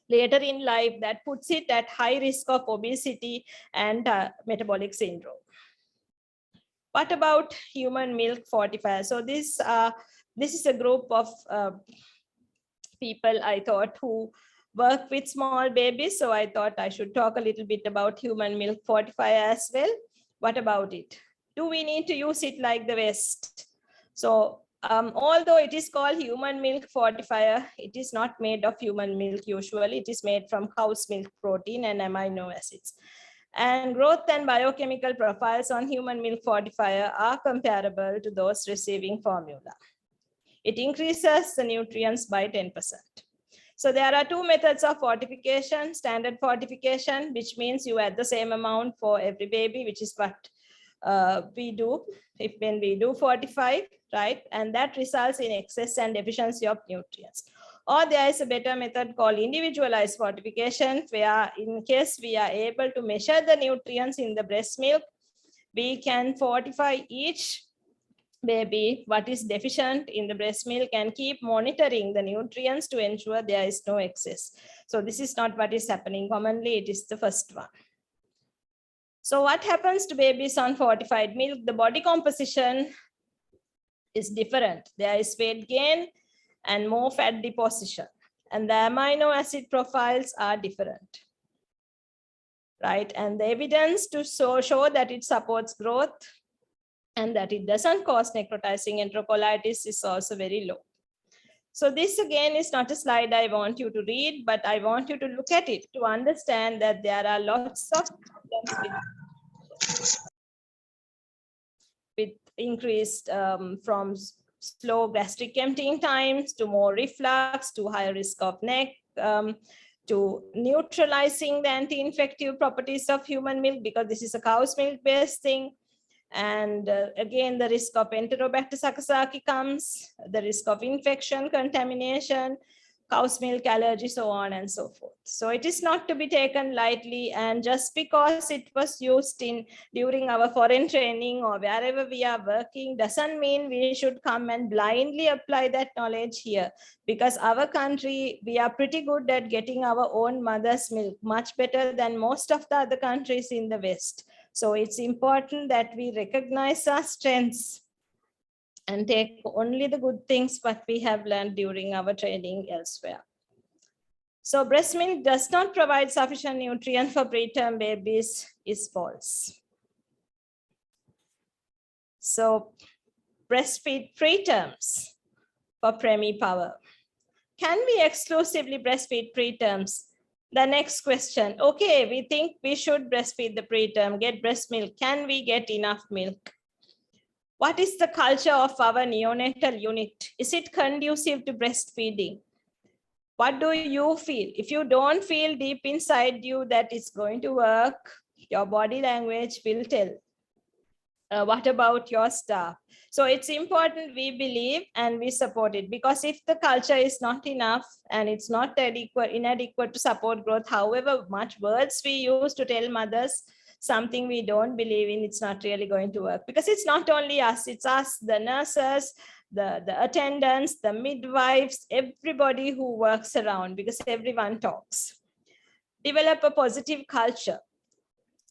later in life, that puts it at high risk of obesity and metabolic syndrome. What about human milk fortifier? So this is a group of people, I thought, who work with small babies. So I thought I should talk a little bit about human milk fortifier as well. What about it? Do we need to use it like the West? So although it is called human milk fortifier, it is not made of human milk usually. It is made from cow's milk protein and amino acids. And growth and biochemical profiles on human milk fortifier are comparable to those receiving formula. It increases the nutrients by 10%. So there are two methods of fortification: standard fortification, which means you add the same amount for every baby, which is what we do when we do fortify, right? And that results in excess and deficiency of nutrients. Or there is a better method called individualized fortification, where in case we are able to measure the nutrients in the breast milk, we can fortify each baby what is deficient in the breast milk and keep monitoring the nutrients to ensure there is no excess. So this is not what is happening commonly, it is the first one. So what happens to babies on fortified milk? The body composition is different. There is weight gain and more fat deposition, and the amino acid profiles are different, right? And the evidence to show that it supports growth and that it doesn't cause necrotizing enterocolitis is also very low. So this again is not a slide I want you to read, but I want you to look at it to understand that there are lots of problems with increased from slow gastric emptying times to more reflux to higher risk of neck, to neutralizing the anti-infective properties of human milk, because this is a cow's milk based thing. And again, the risk of Enterobacter sakazaki comes, the risk of infection, contamination, cow's milk allergy, so on and so forth. So it is not to be taken lightly, and just because it was used during our foreign training or wherever we are working doesn't mean we should come and blindly apply that knowledge here, because our country, we are pretty good at getting our own mother's milk, much better than most of the other countries in the West. So it's important that we recognize our strengths and take only the good things what we have learned during our training elsewhere. So breast milk does not provide sufficient nutrient for preterm babies is false. So breastfeed preterms for Premi Power. Can we exclusively breastfeed preterms? The next question, okay, we think we should breastfeed the preterm, get breast milk. Can we get enough milk? What is the culture of our neonatal unit? Is it conducive to breastfeeding? What do you feel? If you don't feel deep inside you that it's going to work, your body language will tell. What about your staff? So it's important we believe and we support it, because if the culture is not enough and it's not inadequate to support growth, however much words we use to tell mothers something we don't believe in, it's not really going to work, because it's not only us, it's us, the nurses, the attendants, the midwives, everybody who works around, because everyone talks. Develop a positive culture.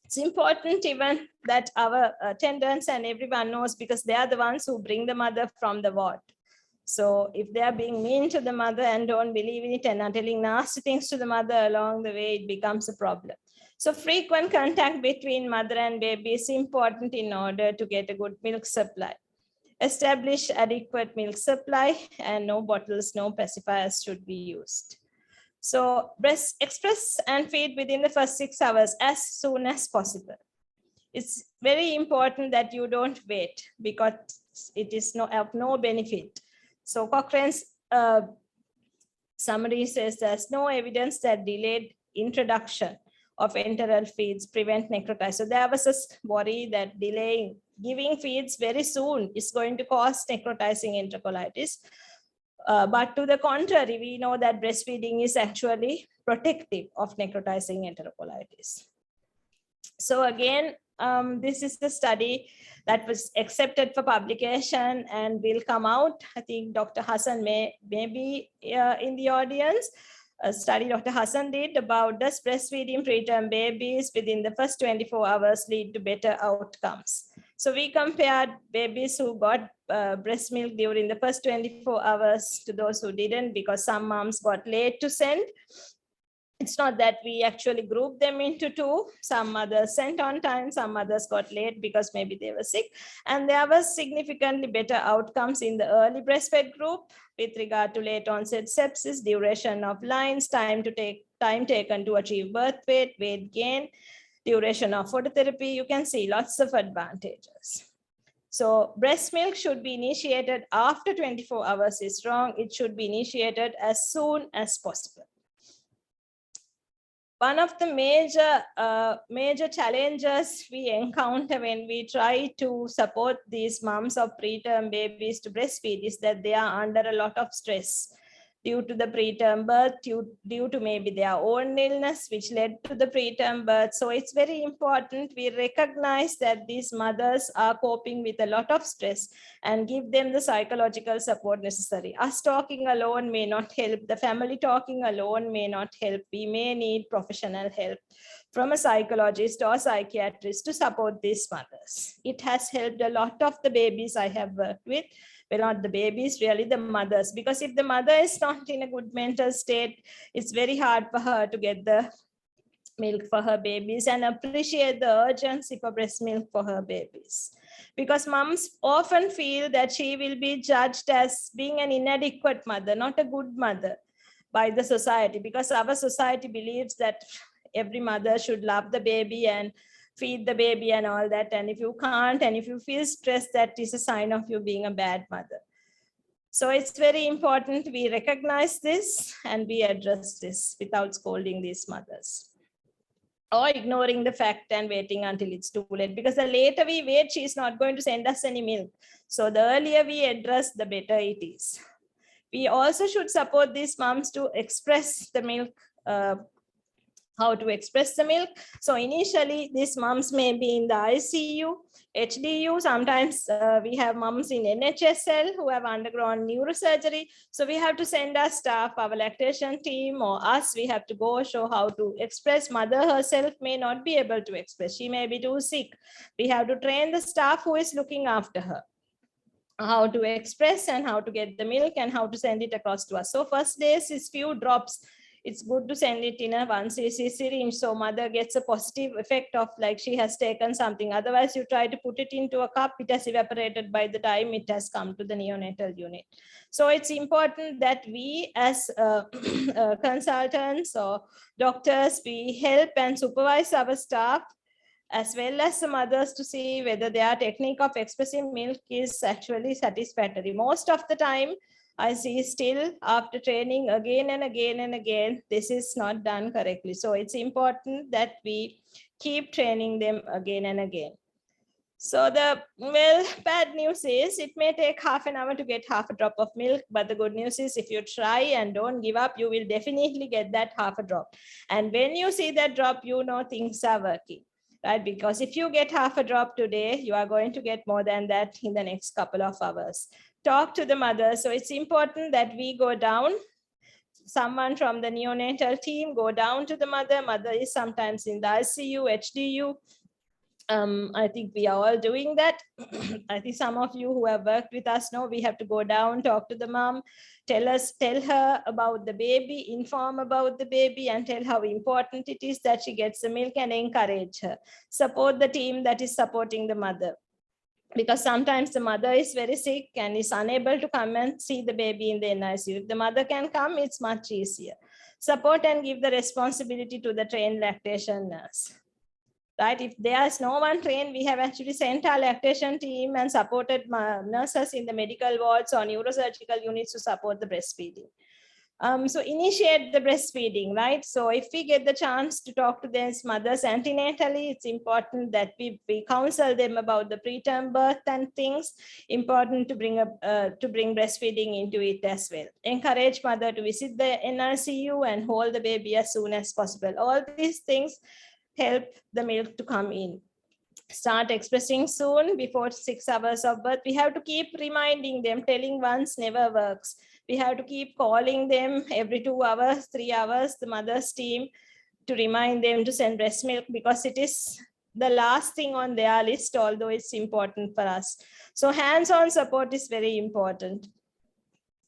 It's important even that our attendants and everyone knows, because they are the ones who bring the mother from the ward. So if they are being mean to the mother and don't believe in it and are telling nasty things to the mother along the way, it becomes a problem. So frequent contact between mother and baby is important in order to get a good milk supply. Establish adequate milk supply, and no bottles, no pacifiers should be used. So express and feed within the first 6 hours as soon as possible. It's very important that you don't wait, because it is of no benefit. So Cochrane's summary says there's no evidence that delayed introduction of enteral feeds prevent necrotitis. So there was a worry that delaying giving feeds very soon is going to cause necrotizing enterocolitis. But to the contrary, we know that breastfeeding is actually protective of necrotizing enterocolitis. So again, this is the study that was accepted for publication and will come out. I think Dr. Hassan may be in the audience. A study Dr. Hassan did about does breastfeeding preterm babies within the first 24 hours lead to better outcomes. So we compared babies who got breast milk during the first 24 hours to those who didn't, because some moms got late to send. It's not that we actually grouped them into two. Some mothers sent on time, some mothers got late because maybe they were sick. And there was significantly better outcomes in the early breastfed group with regard to late onset sepsis, duration of lines, time taken to achieve birth weight, weight gain, duration of phototherapy. You can see lots of advantages. So breast milk should be initiated after 24 hours is wrong. It should be initiated as soon as possible. One of the major challenges we encounter when we try to support these moms of preterm babies to breastfeed is that they are under a lot of stress due to the preterm birth, due to maybe their own illness, which led to the preterm birth. So it's very important we recognize that these mothers are coping with a lot of stress and give them the psychological support necessary. Us talking alone may not help. The family talking alone may not help. We may need professional help from a psychologist or psychiatrist to support these mothers. It has helped a lot of the babies I have worked with. Well, not the babies, really the mothers, because if the mother is not in a good mental state, it's very hard for her to get the milk for her babies and appreciate the urgency for breast milk for her babies. Because moms often feel that she will be judged as being an inadequate mother, not a good mother by the society, because our society believes that every mother should love the baby and feed the baby and all that. And if you can't, and if you feel stressed, that is a sign of you being a bad mother. So it's very important we recognize this and we address this without scolding these mothers or ignoring the fact and waiting until it's too late, because the later we wait, she's not going to send us any milk. So the earlier we address, the better it is. We also should support these moms to express the milk, how to express the milk. So initially, these moms may be in the ICU, HDU. Sometimes we have moms in NHSL who have undergone neurosurgery. So we have to send our staff, our lactation team or us, we have to go show how to express. Mother herself may not be able to express. She may be too sick. We have to train the staff who is looking after her, how to express and how to get the milk and how to send it across to us. So first days is few drops. It's good to send it in a 1 cc syringe so mother gets a positive effect of like she has taken something. Otherwise, you try to put it into a cup, it has evaporated by the time it has come to the neonatal unit. So it's important that we as consultants or doctors, we help and supervise our staff as well as the mothers to see whether their technique of expressing milk is actually satisfactory. Most of the time, I see still after training again and again and again, this is not done correctly. So it's important that we keep training them again and again. So the bad news is it may take half an hour to get half a drop of milk, but the good news is if you try and don't give up, you will definitely get that half a drop. And when you see that drop, you know things are working. Right? Because if you get half a drop today, you are going to get more than that in the next couple of hours. Talk to the mother. So it's important that we go down. Someone from the neonatal team go down to the mother. Mother is sometimes in the ICU, HDU. I think we are all doing that. I think some of you who have worked with us know we have to go down, talk to the mom, tell her about the baby, inform about the baby, and tell how important it is that she gets the milk and encourage her. Support the team that is supporting the mother. Because sometimes the mother is very sick and is unable to come and see the baby in the NICU. If the mother can come, it's much easier. Support and give the responsibility to the trained lactation nurse. Right? If there's no one trained, we have actually sent our lactation team and supported nurses in the medical wards or neurosurgical units to support the breastfeeding. So initiate the breastfeeding, right? So if we get the chance to talk to these mothers antenatally, it's important that we counsel them about the preterm birth and things. Important to bring breastfeeding into it as well. Encourage mother to visit the NICU and hold the baby as soon as possible. All these things help the milk to come in. Start expressing soon before 6 hours of birth. We have to keep reminding them. Telling once never works. We have to keep calling them every 2 hours, 3 hours, the mother's team, to remind them to send breast milk, because it is the last thing on their list, although it's important for us. So hands-on support is very important.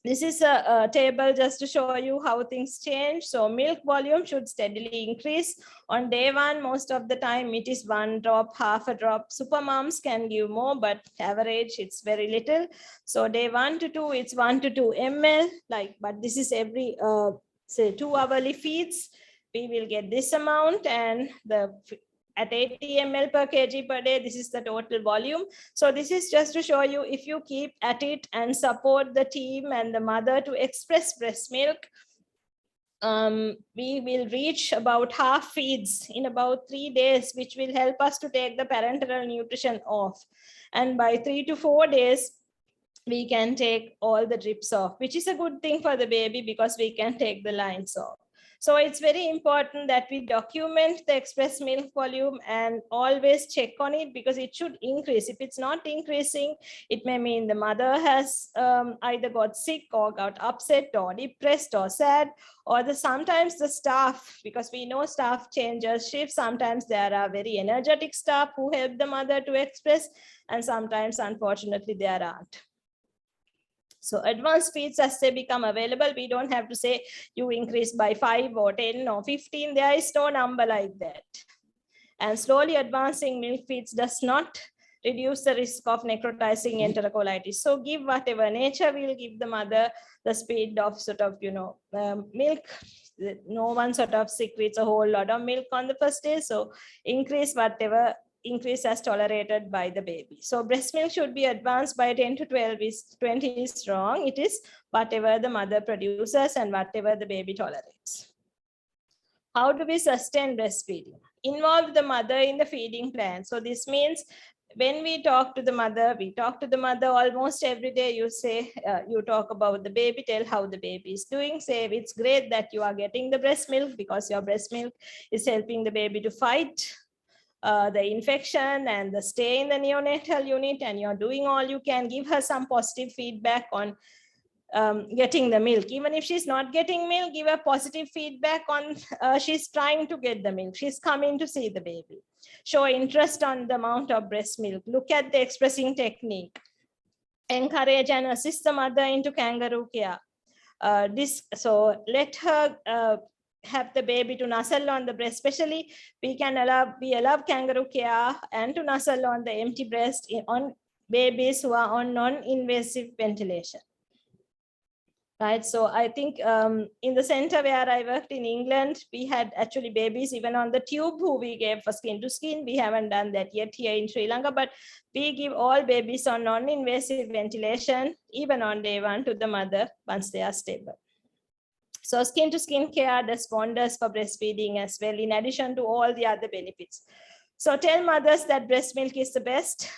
This is a table just to show you how things change. So milk volume should steadily increase. On day 1, most of the time it is 1 drop, half a drop. Super moms can give more, but average it's very little. So day 1 to 2, it's 1 to 2 ml. But this is every say 2 hourly feeds. We will get this amount, and the at 80 ml per kg per day. This is the total volume. So this is just to show you, if you keep at it and support the team and the mother to express breast milk, we will reach about half feeds in about 3 days, which will help us to take the parenteral nutrition off. And by 3 to 4 days, we can take all the drips off, which is a good thing for the baby because we can take the lines off. So it's very important that we document the express milk volume and always check on it, because it should increase. If it's not increasing, it may mean the mother has either got sick or got upset or depressed or sad, or sometimes the staff, because we know staff changes shift. Sometimes there are very energetic staff who help the mother to express, and sometimes, unfortunately, there aren't. So advanced feeds, as they become available, we don't have to say you increase by 5 or 10 or 15. There is no number like that. And slowly advancing milk feeds does not reduce the risk of necrotizing enterocolitis. So give whatever nature will give the mother the speed of sort of, milk. No one sort of secretes a whole lot of milk on the first day. So increase whatever increase as tolerated by the baby. So breast milk should be advanced by 10 to 20 is wrong. It is whatever the mother produces and whatever the baby tolerates. How do we sustain breastfeeding? Involve the mother in the feeding plan. So this means when we talk to the mother, almost every day. You say, you talk about the baby, tell how the baby is doing. Say it's great that you are getting the breast milk because your breast milk is helping the baby to fight the infection and the stay in the neonatal unit, and you're doing all you can. Give her some positive feedback on getting the milk. Even if she's not getting milk, give her positive feedback on she's trying to get the milk. She's coming to see the baby. Show interest on the amount of breast milk. Look at the expressing technique. Encourage and assist the mother into kangaroo care. So let her have the baby to nuzzle on the breast. Especially we allow kangaroo care and to nuzzle on the empty breast on babies who are on non-invasive ventilation. Right, so I think in the center where I worked in England, we had actually babies even on the tube who we gave for skin to skin. We haven't done that yet here in Sri Lanka, but we give all babies on non-invasive ventilation, even on day 1, to the mother once they are stable. So skin to skin care does wonders for breastfeeding as well, in addition to all the other benefits. So tell mothers that breast milk is the best.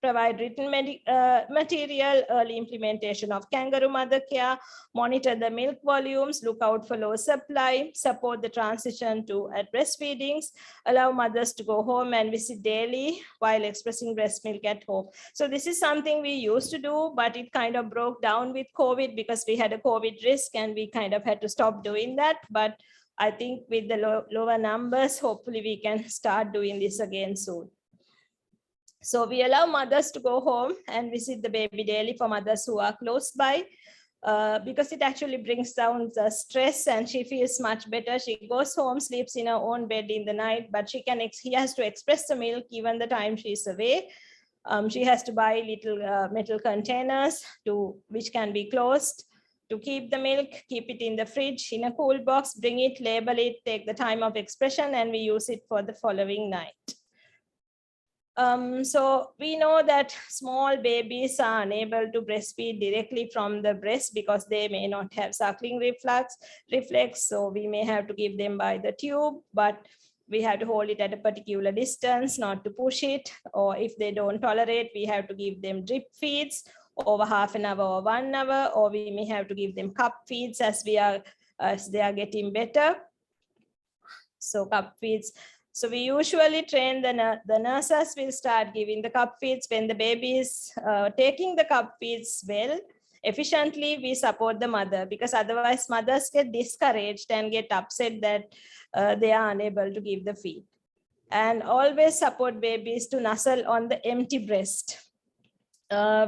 Provide written material, early implementation of kangaroo mother care, monitor the milk volumes, look out for low supply, support the transition to breastfeedings, allow mothers to go home and visit daily while expressing breast milk at home. So this is something we used to do, but it kind of broke down with COVID because we had a COVID risk and we kind of had to stop doing that. But I think with the lower numbers, hopefully we can start doing this again soon. So we allow mothers to go home and visit the baby daily for mothers who are close by, because it actually brings down the stress and she feels much better. She goes home, sleeps in her own bed in the night, but he has to express the milk even the time she's away. She has to buy little metal containers which can be closed to keep the milk, keep it in the fridge in a cool box, bring it, label it, take the time of expression, and we use it for the following night. So we know that small babies are unable to breastfeed directly from the breast because they may not have suckling reflex. So we may have to give them by the tube, but we have to hold it at a particular distance, not to push it. Or if they don't tolerate, we have to give them drip feeds over half an hour or 1 hour, or we may have to give them cup feeds as they are getting better. So cup feeds. So we usually train the nurses will start giving the cup feeds when the baby is taking the cup feeds well, efficiently. We support the mother, because otherwise mothers get discouraged and get upset that they are unable to give the feed. And always support babies to nuzzle on the empty breast.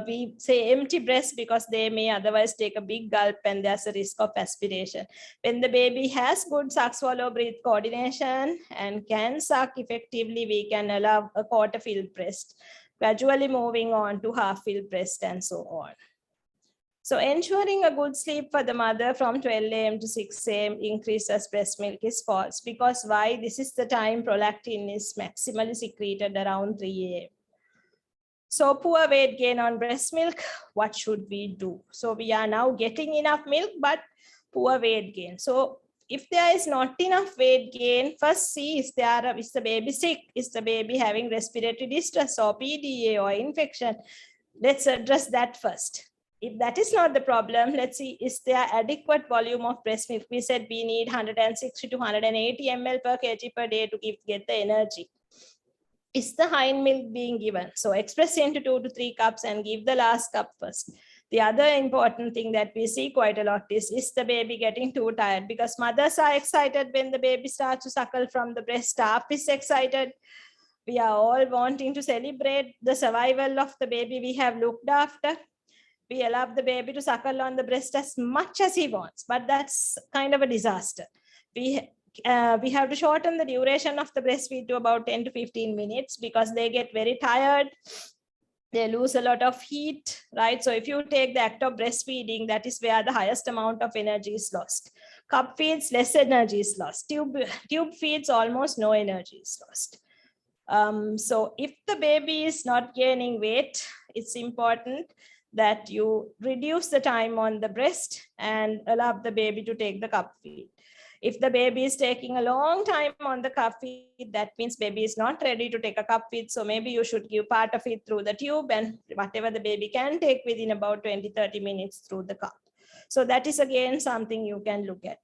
We say empty breast because they may otherwise take a big gulp and there's a risk of aspiration. When the baby has good suck, swallow, breathe coordination and can suck effectively, we can allow a quarter filled breast, gradually moving on to half filled breast and so on. So ensuring a good sleep for the mother from 12 a.m. to 6 a.m. increases breast milk is false. Because why? This is the time prolactin is maximally secreted around 3 a.m. So poor weight gain on breast milk, what should we do? So we are now getting enough milk, but poor weight gain. So if there is not enough weight gain, first see is the baby sick? Is the baby having respiratory distress or PDA or infection? Let's address that first. If that is not the problem, let's see, is there adequate volume of breast milk? We said we need 160 to 180 ml per kg per day to get the energy. Is the hind milk being given? So express into 2 to 3 cups and give the last cup first. The other important thing that we see quite a lot is the baby getting too tired? Because mothers are excited when the baby starts to suckle from the breast. Staff is excited. We are all wanting to celebrate the survival of the baby we have looked after. We allow the baby to suckle on the breast as much as he wants, but that's kind of a disaster. We have to shorten the duration of the breastfeed to about 10 to 15 minutes because they get very tired. They lose a lot of heat, right? So if you take the act of breastfeeding, that is where the highest amount of energy is lost. Cup feeds, less energy is lost. Tube feeds, almost no energy is lost. So if the baby is not gaining weight, it's important that you reduce the time on the breast and allow the baby to take the cup feed. If the baby is taking a long time on the cup feed, that means baby is not ready to take a cup feed. So maybe you should give part of it through the tube and whatever the baby can take within about 20-30 minutes through the cup. So that is again something you can look at.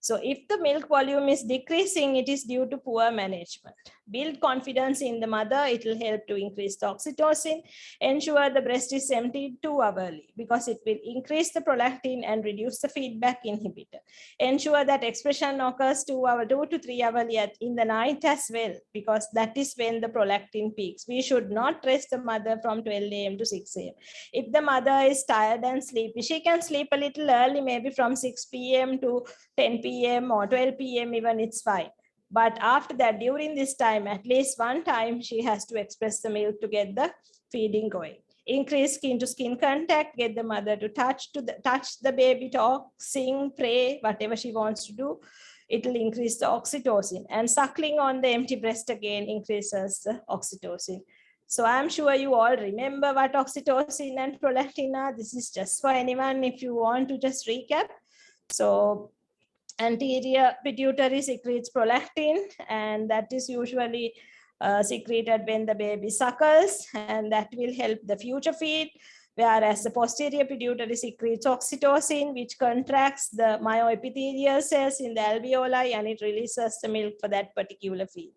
So if the milk volume is decreasing, it is due to poor management. Build confidence in the mother. It will help to increase the oxytocin. Ensure the breast is emptied too early because it will increase the prolactin and reduce the feedback inhibitor. Ensure that expression occurs 2 to 3 hours in the night as well, because that is when the prolactin peaks. We should not rest the mother from 12 a.m. to 6 a.m. If the mother is tired and sleepy, she can sleep a little early, maybe from 6 p.m. to 10 p.m. or 12 p.m. even, it's fine. But after that, during this time, at least one time, she has to express the milk to get the feeding going. Increase skin-to-skin contact, get the mother to touch the baby, talk, sing, pray, whatever she wants to do. It will increase the oxytocin. And suckling on the empty breast again increases the oxytocin. So I'm sure you all remember what oxytocin and prolactin are. This is just for anyone if you want to just recap. So anterior pituitary secretes prolactin, and that is usually secreted when the baby suckles, and that will help the future feed. Whereas the posterior pituitary secretes oxytocin, which contracts the myoepithelial cells in the alveoli, and it releases the milk for that particular feed.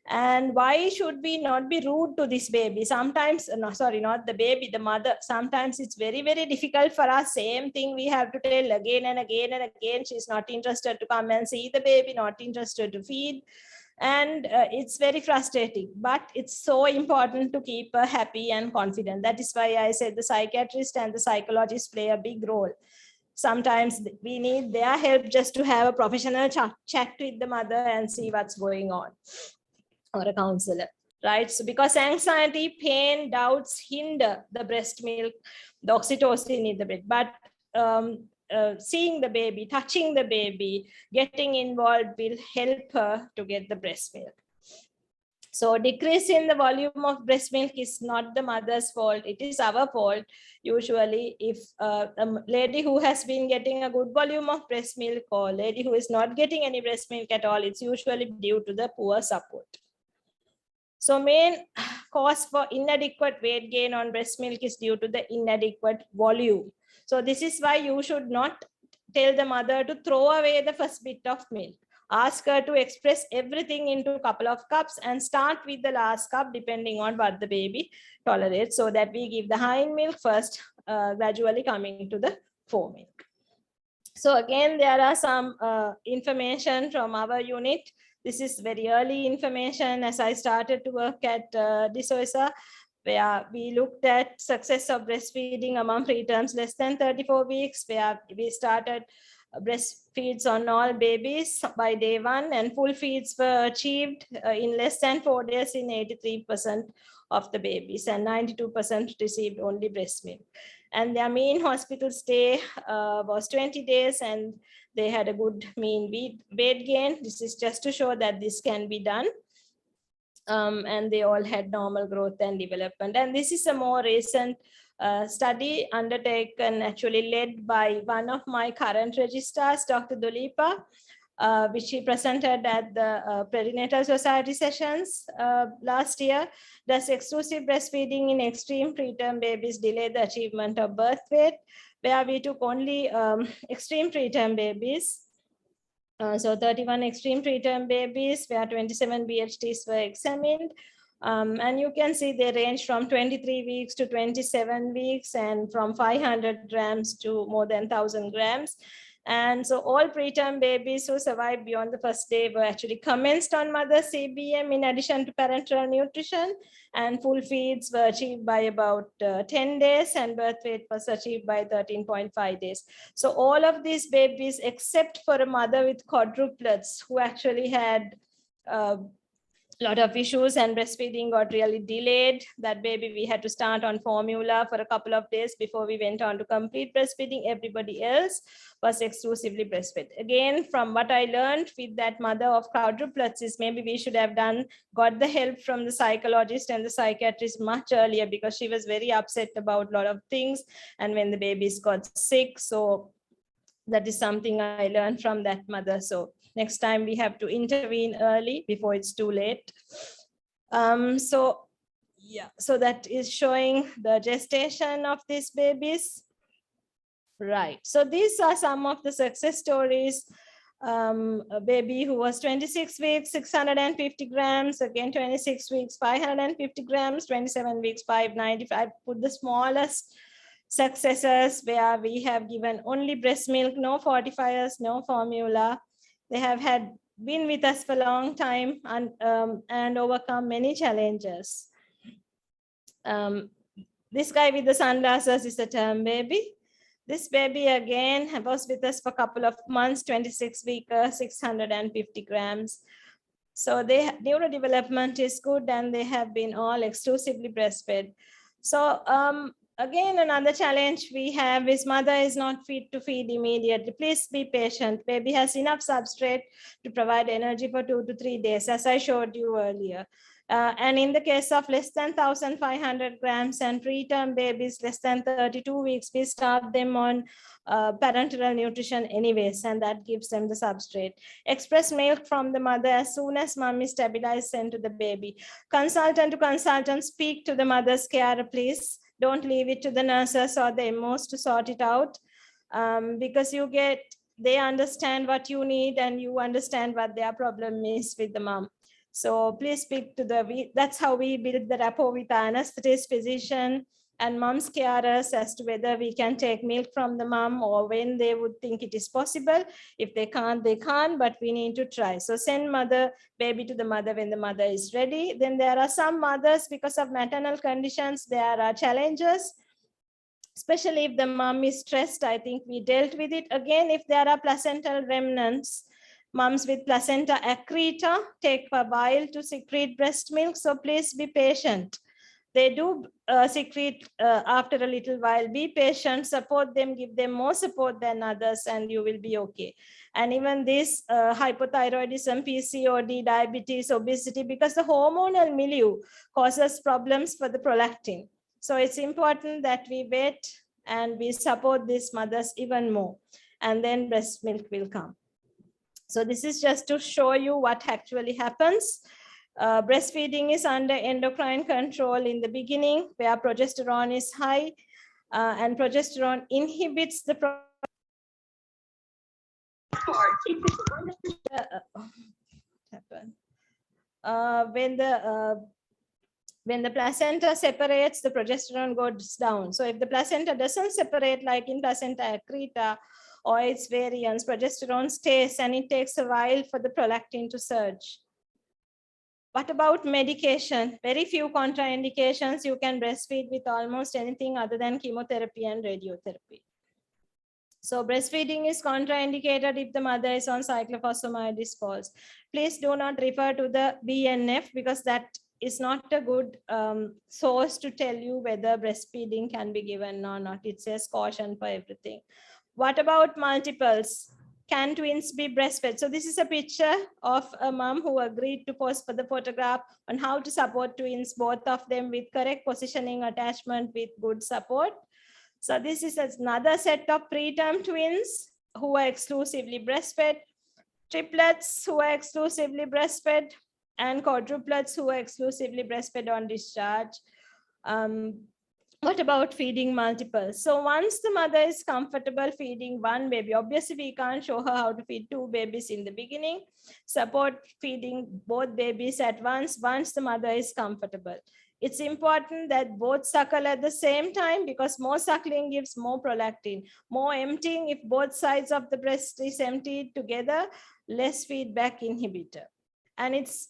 And why should we not be rude to this baby? Sometimes, no, sorry, not the baby, the mother. Sometimes it's very, very difficult for us. Same thing we have to tell again and again and again. She's not interested to come and see the baby, not interested to feed. And it's very frustrating, but it's so important to keep her happy and confident. That is why I said the psychiatrist and the psychologist play a big role. Sometimes we need their help just to have a professional chat with the mother and see what's going on, or a counselor, right? So because anxiety, pain, doubts hinder the breast milk, the oxytocin in the breast, but seeing the baby, touching the baby, getting involved will help her to get the breast milk. So decrease in the volume of breast milk is not the mother's fault. It is our fault. Usually if a lady who has been getting a good volume of breast milk or lady who is not getting any breast milk at all, it's usually due to the poor support. So main cause for inadequate weight gain on breast milk is due to the inadequate volume. So this is why you should not tell the mother to throw away the first bit of milk. Ask her to express everything into a couple of cups and start with the last cup depending on what the baby tolerates, so that we give the hind milk first, gradually coming to the fore milk. So again, there are some information from our unit. This is very early information as I started to work at DSOISA, where we looked at success of breastfeeding among preterms less than 34 weeks, where we started breastfeeds on all babies by day 1, and full feeds were achieved in less than 4 days in 83% of the babies, and 92% received only breast milk. and their mean hospital stay was 20 days, and they had a good mean weight gain. This is just to show that this can be done. And they all had normal growth and development. And this is a more recent study undertaken, actually led by one of my current registrars, Dr. Dulipa, which he presented at the Perinatal Society sessions last year. Does exclusive breastfeeding in extreme preterm babies delay the achievement of birth weight? Where we took only extreme preterm babies. So 31 extreme preterm babies, where 27 BHTs were examined. And you can see they range from 23 weeks to 27 weeks, and from 500 grams to more than 1,000 grams. And so all preterm babies who survived beyond the first day were actually commenced on mother's CBM in addition to parenteral nutrition, and full feeds were achieved by about 10 days, and birth weight was achieved by 13.5 days. So all of these babies, except for a mother with quadruplets who actually had lot of issues and breastfeeding got really delayed. That baby, we had to start on formula for a couple of days before we went on to complete breastfeeding. Everybody else was exclusively breastfed. Again, from what I learned with that mother of quadruplets is maybe we should have got the help from the psychologist and the psychiatrist much earlier, because she was very upset about a lot of things. And when the babies got sick, so that is something I learned from that mother. So next time we have to intervene early before it's too late. So that is showing the gestation of these babies. Right, so these are some of the success stories. A baby who was 26 weeks, 650 grams, again 26 weeks, 550 grams, 27 weeks, 595. Put the smallest successes where we have given only breast milk, no fortifiers, no formula. They have been with us for a long time and overcome many challenges. This guy with the sunglasses is a term baby. This baby again was with us for a couple of months, 26 weeks, 650 grams. So their neurodevelopment is good, and they have been all exclusively breastfed. So again, another challenge we have is mother is not fit to feed immediately. Please be patient. Baby has enough substrate to provide energy for 2 to 3 days, as I showed you earlier. And in the case of less than 1,500 grams and preterm babies less than 32 weeks, we start them on parenteral nutrition anyways, and that gives them the substrate. Express milk from the mother as soon as mom is stabilized, send to the baby. Consultant to consultant, speak to the mother's carer, please. Don't leave it to the nurses or the MOs to sort it out, because they understand what you need and you understand what their problem is with the mom. So please speak to that's how we build the rapport with the anesthetist, physician, and mom's carers as to whether we can take milk from the mom or when they would think it is possible. If they can't, they can't, but we need to try. So send baby to the mother when the mother is ready. Then there are some mothers, because of maternal conditions, there are challenges, especially if the mom is stressed. I think we dealt with it. Again, if there are placental remnants, moms with placenta accreta take a while to secrete breast milk, so please be patient. They do secrete after a little while. Be patient, support them, give them more support than others, and you will be okay. And even this hypothyroidism, PCOD, diabetes, obesity, because the hormonal milieu causes problems for the prolactin. So it's important that we wait and we support these mothers even more, and then breast milk will come. So this is just to show you what actually happens. Breastfeeding is under endocrine control in the beginning, where progesterone is high, and progesterone inhibits the when the placenta separates, the progesterone goes down. So if the placenta doesn't separate, like in placenta accreta or its variants, progesterone stays, and it takes a while for the prolactin to surge. What about medication? Very few contraindications. You can breastfeed with almost anything other than chemotherapy and radiotherapy. So breastfeeding is contraindicated if the mother is on cyclophosphamide is false. Please do not refer to the BNF, because that is not a good source to tell you whether breastfeeding can be given or not. It says caution for everything. What about multiples? Can twins be breastfed? So this is a picture of a mom who agreed to pose for the photograph on how to support twins, both of them with correct positioning, attachment with good support. So this is another set of preterm twins who are exclusively breastfed, triplets who are exclusively breastfed, and quadruplets who are exclusively breastfed on discharge. What about feeding multiples? So once the mother is comfortable feeding one baby, obviously we can't show her how to feed two babies in the beginning. Support feeding both babies at once the mother is comfortable. It's important that both suckle at the same time, because more suckling gives more prolactin. More emptying, if both sides of the breast is emptied together, less feedback inhibitor. And it's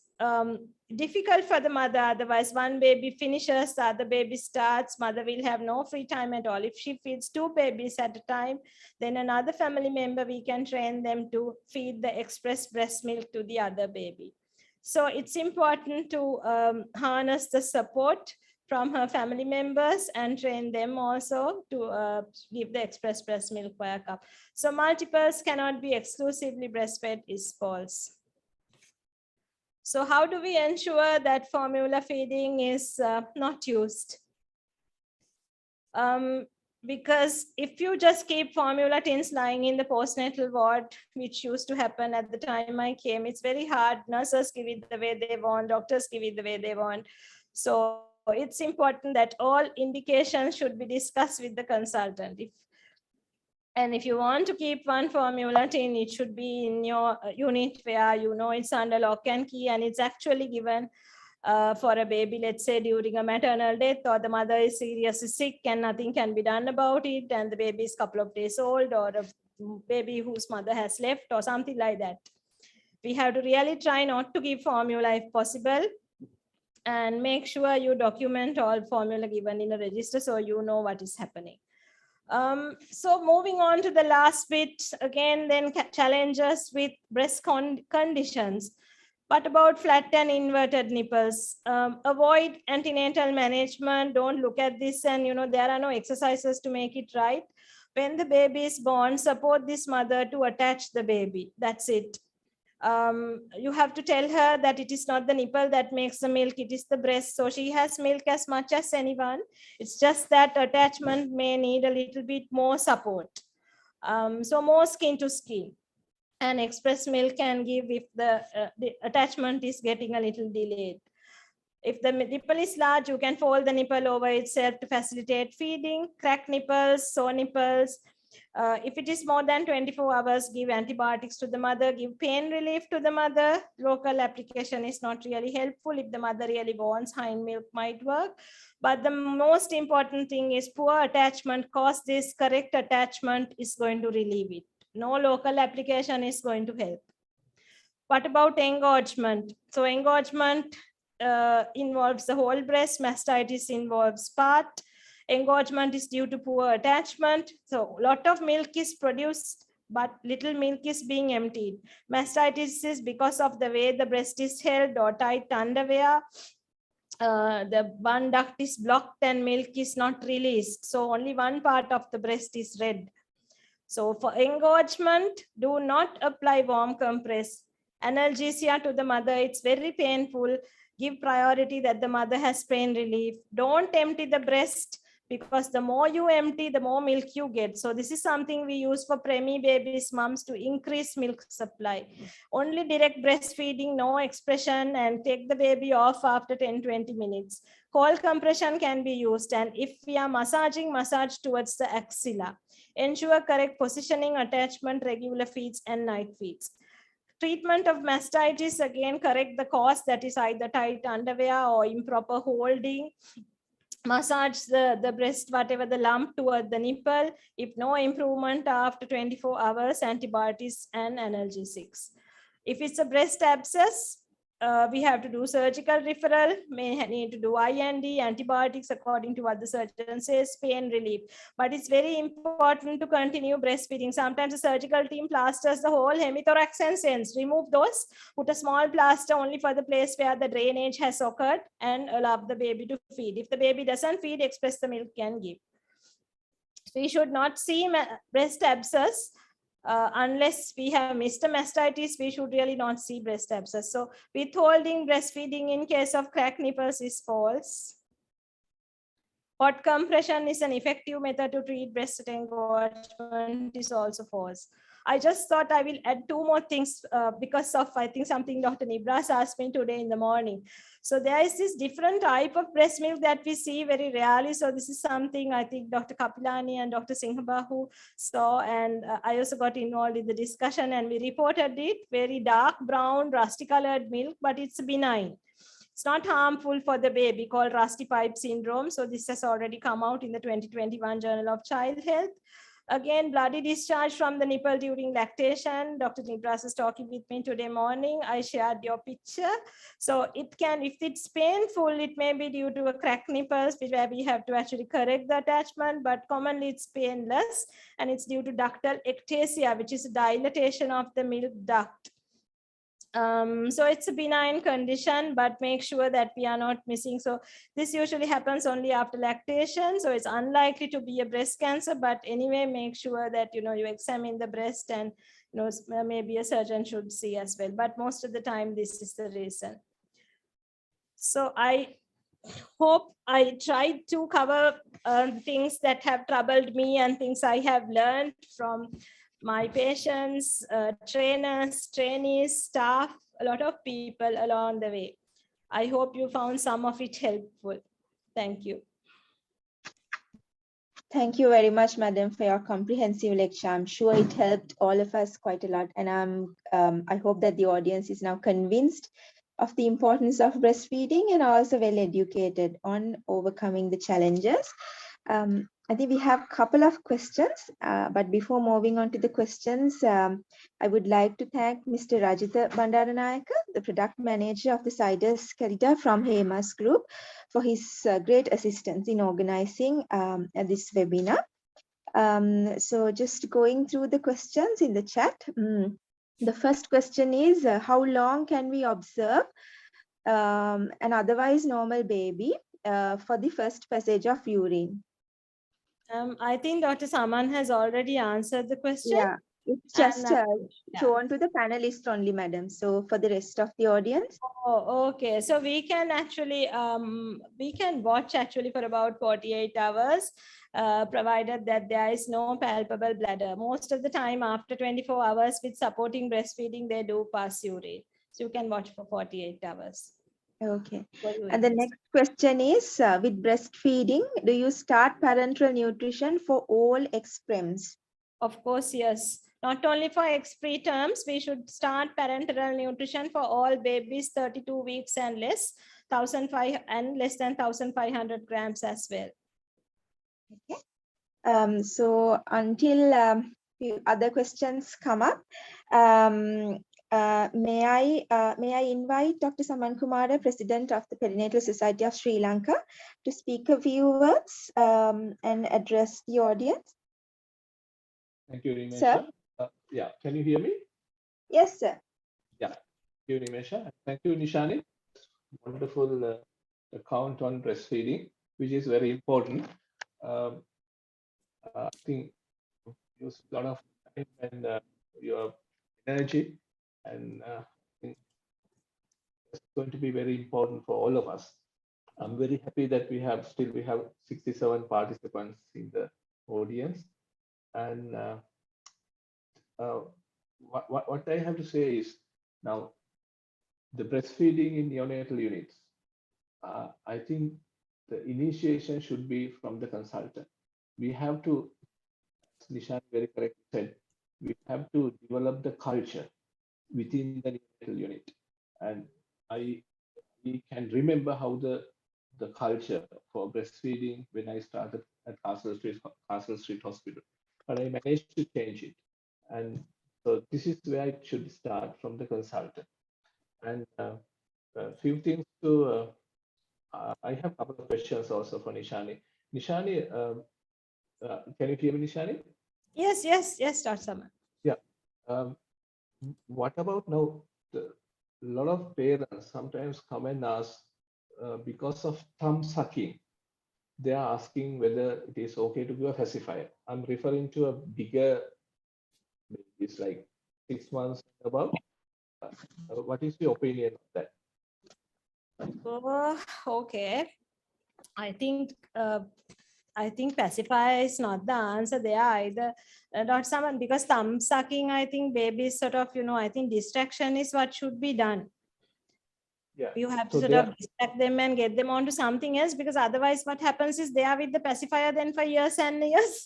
difficult for the mother, otherwise one baby finishes, the other baby starts, mother will have no free time at all. If she feeds two babies at a time, then another family member, we can train them to feed the express breast milk to the other baby. So it's important to harness the support from her family members and train them also to give the express breast milk via cup. So multiples cannot be exclusively breastfed is false. So how do we ensure that formula feeding is not used? Because if you just keep formula tins lying in the postnatal ward, which used to happen at the time I came, it's very hard. Nurses give it the way they want, doctors give it the way they want. So it's important that all indications should be discussed with the consultant. And if you want to keep one formula tin, it should be in your unit where you know it's under lock and key, and it's actually given for a baby, let's say during a maternal death, or the mother is seriously sick and nothing can be done about it, and the baby is a couple of days old, or a baby whose mother has left, or something like that. We have to really try not to give formula if possible, and make sure you document all formula given in a register so you know what is happening. So moving on to the last bit, again, then challenges with breast conditions. What about flat and inverted nipples? Avoid antenatal management. Don't look at this and, there are no exercises to make it right. When the baby is born, support this mother to attach the baby. That's it. You have to tell her that it is not the nipple that makes the milk, it is the breast. So she has milk as much as anyone. It's just that attachment may need a little bit more support. So more skin to skin. And express milk can give if the attachment is getting a little delayed. If the nipple is large, you can fold the nipple over itself to facilitate feeding. Cracked nipples, sore nipples. If it is more than 24 hours, give antibiotics to the mother, give pain relief to the mother. Local application is not really helpful. If the mother really wants, hind milk might work. But the most important thing is poor attachment, cause this correct attachment is going to relieve it. No local application is going to help. What about engorgement? So engorgement involves the whole breast, mastitis involves part. Engorgement is due to poor attachment. So a lot of milk is produced, but little milk is being emptied. Mastitis is because of the way the breast is held or tight underwear. The one duct is blocked and milk is not released. So only one part of the breast is red. So for engorgement, do not apply warm compress. Analgesia to the mother, it's very painful. Give priority that the mother has pain relief. Don't empty the breast, because the more you empty, the more milk you get. So this is something we use for preemie babies, moms, to increase milk supply. Only direct breastfeeding, no expression, and take the baby off after 10-20 minutes. Cold compression can be used, and if we are massaging, massage towards the axilla. Ensure correct positioning, attachment, regular feeds, and night feeds. Treatment of mastitis, again, correct the cause, that is either tight underwear or improper holding. Massage the breast, whatever the lump, toward the nipple. If no improvement after 24 hours, antibiotics and analgesics. If it's a breast abscess, we have to do surgical referral, may need to do IND, antibiotics according to what the surgeon says, pain relief. But it's very important to continue breastfeeding. Sometimes the surgical team plasters the whole hemithorax and sends. Remove those, put a small plaster only for the place where the drainage has occurred and allow the baby to feed. If the baby doesn't feed, express the milk can give. We should not see breast abscess unless we have missed a mastitis. We should really not see breast abscess. So withholding breastfeeding in case of cracked nipples is false. Hot compression is an effective method to treat breast engorgement is also false. I just thought I will add two more things because of, I think, something Dr. Nibras asked me today in the morning. So there is this different type of breast milk that we see very rarely. So this is something I think Dr. Kapilani and Dr. Singhabahu saw, and I also got involved in the discussion, and we reported it, very dark brown, rusty colored milk, but it's benign. It's not harmful for the baby, called rusty pipe syndrome. So this has already come out in the 2021 Journal of Child Health. Again, bloody discharge from the nipple during lactation. Dr. Nibras is talking with me today morning. I shared your picture. So it can, if it's painful, it may be due to a cracked nipples, where we have to actually correct the attachment, but commonly it's painless, and it's due to ductal ectasia, which is a dilatation of the milk duct. So it's a benign condition, but make sure that we are not missing. So this usually happens only after lactation. So it's unlikely to be a breast cancer, but anyway, make sure that, you examine the breast, and, maybe a surgeon should see as well. But most of the time, this is the reason. So I hope I tried to cover things that have troubled me and things I have learned from my patients, trainers, trainees, staff, a lot of people along the way. I hope you found some of it helpful. Thank you. Thank you very much, Madam, for your comprehensive lecture. I'm sure it helped all of us quite a lot. And I hope that the audience is now convinced of the importance of breastfeeding and also well educated on overcoming the challenges. I think we have a couple of questions, but before moving on to the questions, I would like to thank Mr. Rajitha Bandaranayaka, the product manager of the Sidus Carita from HEMAS Group, for his great assistance in organizing this webinar. So just going through the questions in the chat. The first question is, how long can we observe an otherwise normal baby for the first passage of urine? I think Dr. Saman has already answered the question. Yeah, it's just shown to the panelists only, madam. So for the rest of the audience. Oh, okay. So we can actually, we can watch actually for about 48 hours, provided that there is no palpable bladder. Most of the time after 24 hours with supporting breastfeeding, they do pass urine. So you can watch for 48 hours. Okay. And the next question is, with breastfeeding, do you start parenteral nutrition for all ex-prems? Of course, yes. Not only for ex-preterms, we should start parenteral nutrition for all babies 32 weeks and less, 1,500 and less than 1,500 grams as well. Okay. So until other questions come up, may I invite Dr. Saman Kumara, President of the Perinatal Society of Sri Lanka, to speak a few words and address the audience. Thank you, Nimesha. Sir? Yeah, can you hear me? Yes, sir. Yeah, thank you, Nimesha. Thank you, Nishani. Wonderful account on breastfeeding, which is very important. I think you use a lot of time and your energy, and I think it's going to be very important for all of us. I'm very happy that we have 67 participants in the audience, and what I have to say is, now the breastfeeding in neonatal units, I think the initiation should be from the consultant. We have to, as Nishan very correctly said, we have to develop the culture within the neonatal unit. And I can remember how the culture for breastfeeding when I started at Castle Street Hospital, but I managed to change it. And so this is where it should start, from the consultant. And a few things to. I have a couple of questions also for Nishani. Nishani, can you hear me, Nishani? Yes, Dr. Saman. Yeah. Um, what about now? A lot of parents sometimes come and ask because of thumb sucking, they are asking whether it is okay to give a pacifier. I'm referring to a bigger, it's like 6 months and above. What is your opinion of that? Okay. I think pacifier is not the answer there either, Dr. Saman, because thumb sucking, I think babies sort of, I think distraction is what should be done. Yeah. You have to So sort they of are, distract them and get them onto something else, because otherwise what happens is they are with the pacifier then for years and years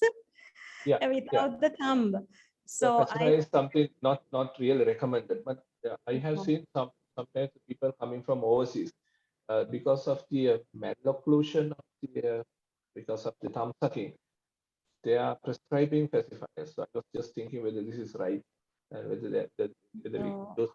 yeah, yeah. without the thumb. The So pacifier is something not really recommended, but I have seen sometimes people coming from overseas because of the malocclusion of the because of the thumb sucking, they are prescribing pacifiers. So I was just thinking whether this is right and whether whether we No. those.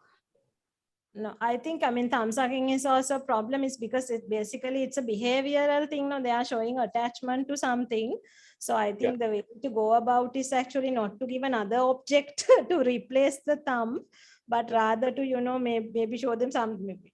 No, I think, thumb sucking is also a problem is because it's a behavioral thing. No, they are showing attachment to something. So I think the way to go about is actually not to give another object to replace the thumb, but rather to, maybe show them maybe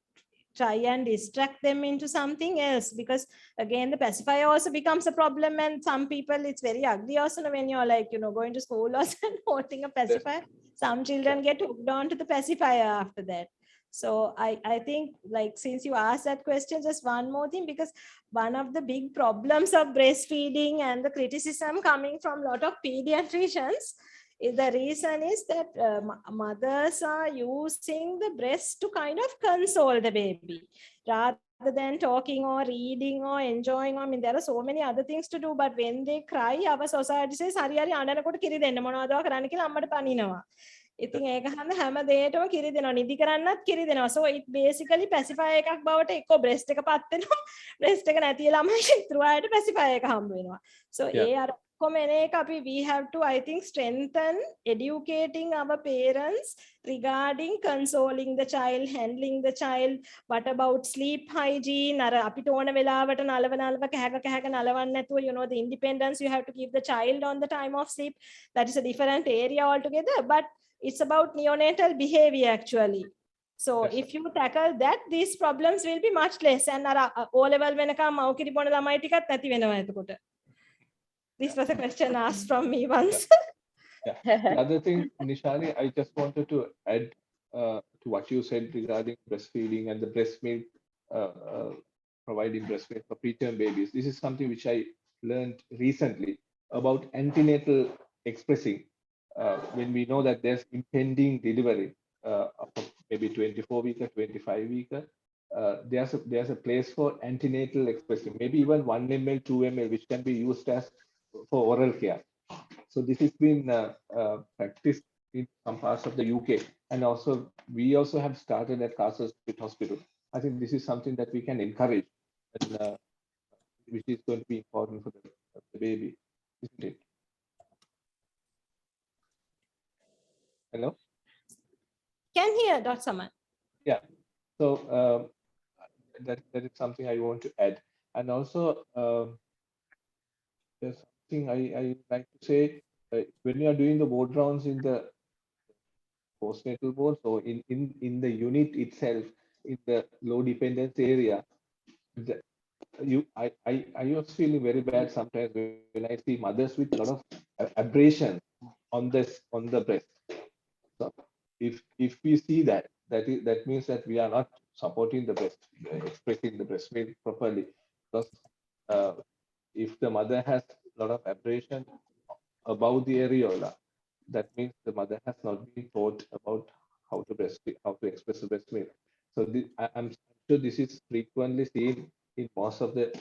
try and distract them into something else, because again the pacifier also becomes a problem, and some people it's very ugly also when you're like going to school or holding a pacifier. Some children get hooked on to the pacifier after that. So I think, like, since you asked that question, just one more thing, because one of the big problems of breastfeeding and the criticism coming from a lot of pediatricians is the reason is that mothers are using the breast to kind of console the baby rather than talking or reading or enjoying. I mean, there are so many other things to do, but when they cry, our society says, "Hari hari අඬනකොට කිරි දෙන්න මොනවද කරන්න කියලා අම්මට පනිනවා." ඉතින් ඒක හන්ද හැම දෙයකටම කිරි දෙනවා, නිදි කරන්නත් කිරි දෙනවා. So it basically pacifier එකක් බවට එක්ක breast එක පත් වෙනවා, breast එක නැති ළමයි ඉතුරු අයට pacifier එක හම්බ වෙනවා. So ඒ අර we have to, I think, strengthen educating our parents regarding consoling the child, handling the child. What about sleep hygiene? The independence you have to give the child on the time of sleep. That is a different area altogether, but it's about neonatal behavior actually. So Yes, if you tackle that, these problems will be much less. And O-level වෙනකම් මව් කිරි බොන ළමයි ටිකත් නැති වෙනවා එතකොට. This was a question asked from me once. The other thing, Nishani, I just wanted to add to what you said regarding breastfeeding and the breast milk, providing breast milk for preterm babies. This is something which I learned recently about antenatal expressing. When we know that there's impending delivery of maybe 24 week or 25 week, there's a place for antenatal expressing, maybe even 1 ml, 2 ml, which can be used as for oral care. So this has been practiced in some parts of the UK, and also we also have started at Castle Street Hospital. I think this is something that we can encourage, and which is going to be important for the baby, isn't it? Hello? Can hear, Dr. Saman. Yeah. So that is something I want to add, and also there's something I like to say. When you are doing the ward rounds in the postnatal ward, so in the unit itself, in the low dependence area, I was feeling very bad sometimes when I see mothers with a lot of abrasion on the breast. So if we see that means that we are not supporting the breast, expressing the breast milk properly, because if the mother has a lot of abrasion above the areola, that means the mother has not been taught about how to express the breast milk. So I'm sure this is frequently seen in most of the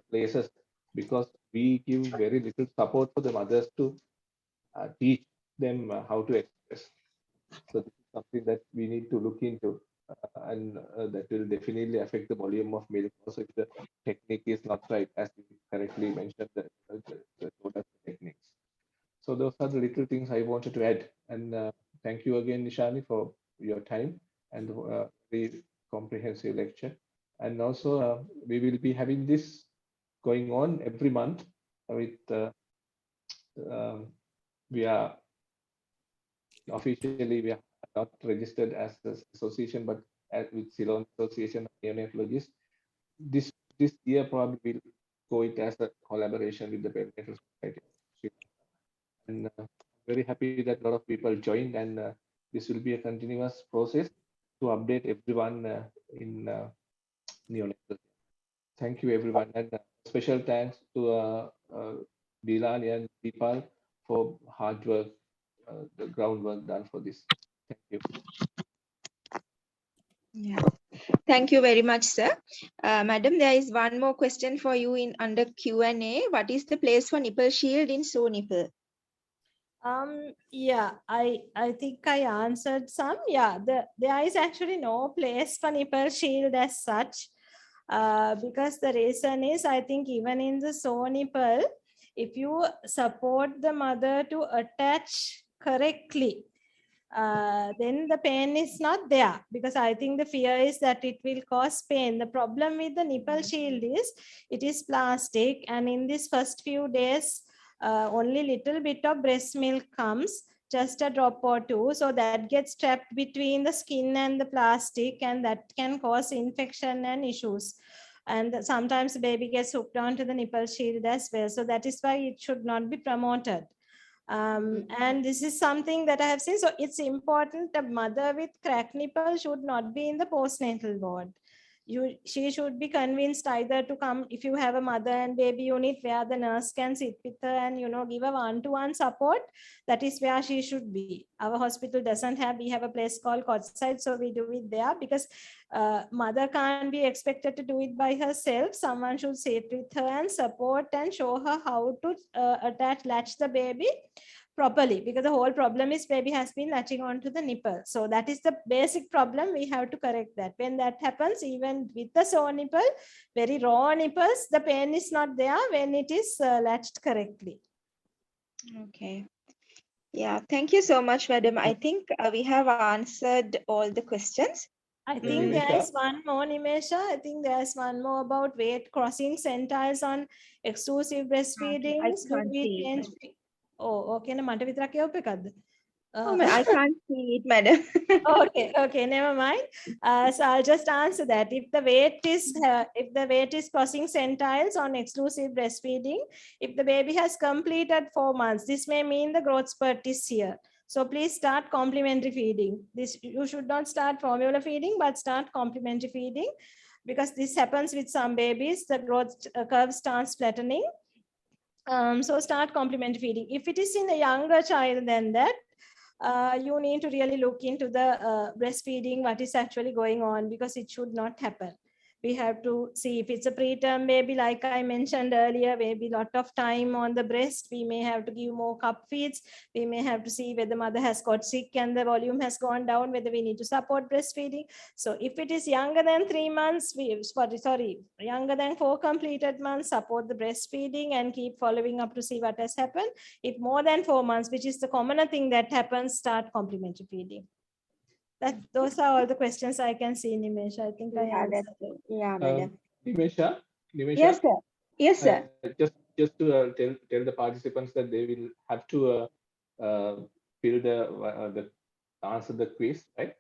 places, because we give very little support for the mothers to teach them how to express. So this is something that we need to look into, and that will definitely affect the volume of milk. Also, if the technique is not right, as you correctly mentioned, the techniques. So those are the little things I wanted to add. And thank you again, Nishani, for your time and very comprehensive lecture. And also we will be having this going on every month with we are officially we are not registered as an association, but with Ceylon Association of Neonatologists. This year probably will go it as a collaboration with the Perinatal Society. And very happy that a lot of people joined, and this will be a continuous process to update everyone in neonatal. Thank you everyone, and special thanks to Dilani and Deepal for hard work, the groundwork done for this. Thank you. Yeah. Thank you very much, sir. Madam, there is one more question for you in under Q&A. What is the place for nipple shield in Sew Nipple? Yeah, I think I answered some. Yeah, there is actually no place for nipple shield as such, because the reason is, I think even in the Sew Nipple, if you support the mother to attach correctly, then the pain is not there, because I think the fear is that it will cause pain. The problem with the nipple shield is it is plastic, and in these first few days, only little bit of breast milk comes, just a drop or two, so that gets trapped between the skin and the plastic, and that can cause infection and issues. And sometimes the baby gets hooked onto the nipple shield as well, so that is why it should not be promoted. And this is something that I have seen. So it's important a mother with cracked nipple should not be in the postnatal ward. She should be convinced either to come, if you have a mother and baby unit where the nurse can sit with her and give a one-to-one support, that is where she should be. Our hospital doesn't have, we have a place called Cotside, so we do it there, because mother can't be expected to do it by herself. Someone should sit with her and support and show her how to latch the baby properly, because the whole problem is baby has been latching onto the nipple. So that is the basic problem. We have to correct that. When that happens, even with the Sew Nipple, very raw nipples, the pain is not there when it is latched correctly. Okay. Yeah, thank you so much, madam. I think we have answered all the questions. I think there is one more, Nimesha. I think there's one more about weight crossing centiles on exclusive breastfeeding. I can't see it. Oh, okay. I can't see it, madam. Okay, never mind. So I'll just answer that. If the weight is crossing centiles on exclusive breastfeeding, if the baby has completed 4 months, this may mean the growth spurt is here. So please start complementary feeding. You should not start formula feeding, but start complementary feeding, because this happens with some babies. The growth curve starts flattening. So start complementary feeding. If it is in a younger child than that, you need to really look into the breastfeeding, what is actually going on, because it should not happen. We have to see if it's a preterm baby, like I mentioned earlier, maybe a lot of time on the breast. We may have to give more cup feeds. We may have to see whether mother has got sick and the volume has gone down, whether we need to support breastfeeding. So if it is younger than 3 months, younger than 4 completed months, support the breastfeeding and keep following up to see what has happened. If more than 4 months, which is the commoner thing that happens, start complementary feeding. Those are all the questions I can see, Nimesha. I think I answered. Yeah, madam. Nimesha? Yes, sir. Yes, sir. Just to tell the participants that they will have to fill answer the quiz, right?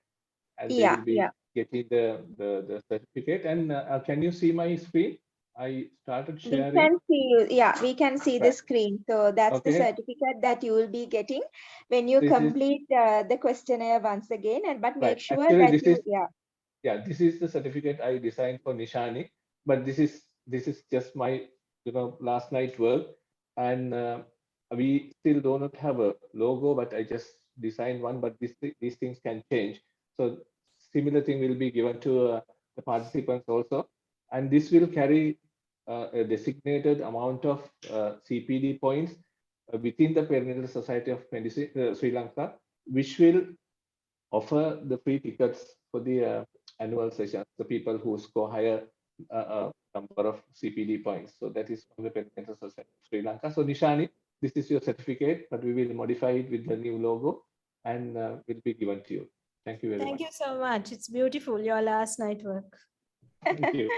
And they will be getting the certificate. And can you see my screen? I started sharing. We can see you. Yeah, we can see the screen. So that's the certificate that you will be getting when you complete the questionnaire once again. But make sure actually, that this is the certificate I designed for Nishani. But this is just my last night work, and we still do not have a logo. But I just designed one. But these things can change. So similar thing will be given to the participants also, and this will carry a designated amount of CPD points within the Perinatal Society of Medicine Sri Lanka, which will offer the free tickets for the annual session, the people who score higher number of CPD points. So that is from the Perinatal Society of Sri Lanka. So Nishani, this is your certificate, but we will modify it with the new logo and will be given to you. Thank you very Thank much. you so much. It's beautiful, your last night work. Thank you.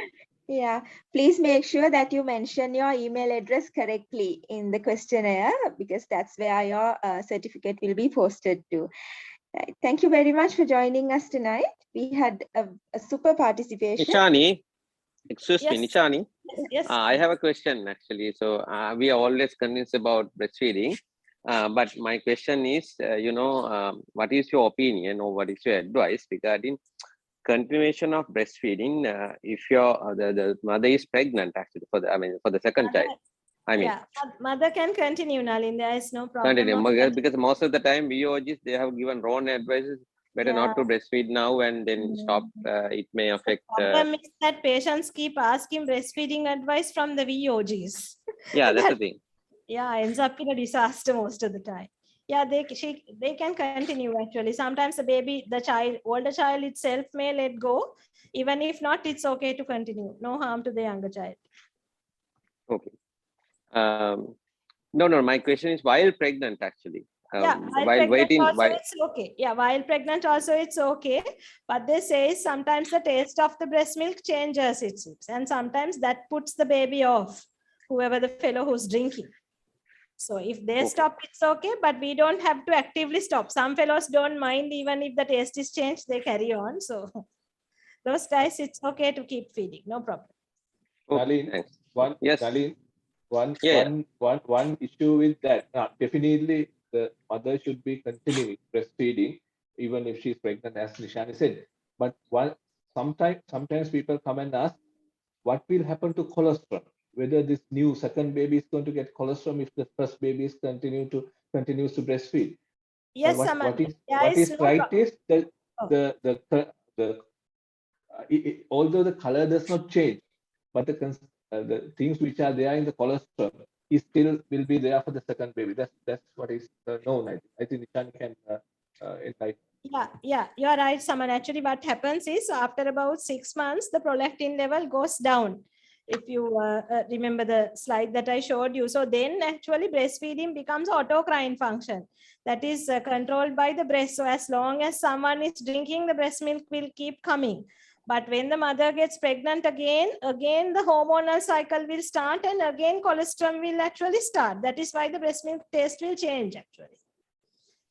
Yeah, please make sure that you mention your email address correctly in the questionnaire, because that's where your certificate will be posted to. Right. Thank you very much for joining us tonight. We had a super participation. Nishani, excuse me, Yes. Nishani. Yes. I have a question actually. So we are always convinced about breastfeeding, but my question is, what is your opinion or what is your advice regarding continuation of breastfeeding if your the mother is pregnant actually for the second child? Yeah, mother can continue, Nalin. There is no problem. Continue because most of the time VOGs they have given wrong advices. Better not to breastfeed now and then stop. It may affect. Problem is that patients keep asking breastfeeding advice from the VOGs. Yeah, that's the thing. Yeah, ends up in a disaster most of the time. Yeah, they can continue actually. Sometimes the older child itself may let go. Even if not, it's okay to continue. No harm to the younger child. Okay. No. My question is while pregnant actually. Yeah, While waiting. It's okay. Yeah, while pregnant also it's okay. But they say sometimes the taste of the breast milk changes, it seems, and sometimes that puts the baby off, whoever the fellow who's drinking. So if they stop, it's okay, but we don't have to actively stop. Some fellows don't mind even if the taste is changed, they carry on. So those guys, it's okay to keep feeding, no problem. Okay, thanks. Yes. Nalin, one issue with that. Definitely, the mother should be continuing breastfeeding even if she's pregnant, as Nishani said. But sometimes people come and ask, what will happen to colostrum? Whether this new second baby is going to get colostrum if the first baby is continues to breastfeed. Yes, what is right is although the color does not change, but the things which are there in the colostrum is still will be there for the second baby. That's what is known. I think Nishan can enlighten. Yeah, you are right, Saman. Actually, what happens is after about 6 months, the prolactin level goes down. If you remember the slide that I showed you. So then actually breastfeeding becomes autocrine function that is controlled by the breast. So as long as someone is drinking, the breast milk will keep coming. But when the mother gets pregnant again the hormonal cycle will start and again colostrum will actually start. That is why the breast milk taste will change actually.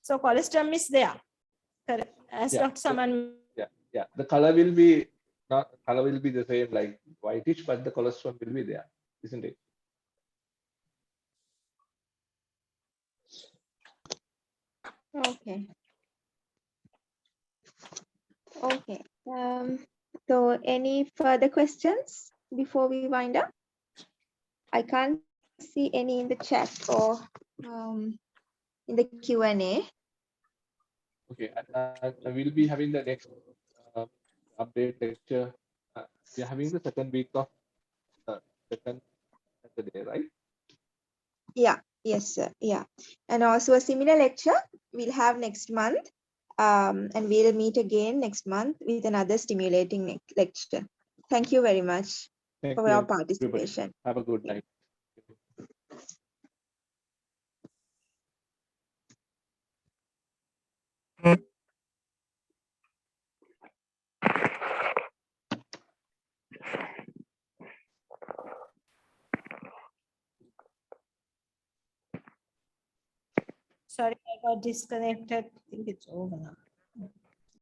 So colostrum is there. Correct. As Dr. Saman. Yeah. The color will be the same, like whitish, but the colostrum will be there, isn't it? Okay. So any further questions before we wind up? I can't see any in the chat or in the Q&A. Okay, I will be having the next update lecture. We are having the second week of second Saturday, right? Yeah, yes, sir. Yeah. And also a similar lecture we'll have next month. And we'll meet again next month with another stimulating lecture. Thank you very much for your participation. Have a good night. Sorry, I got disconnected. I think it's over now.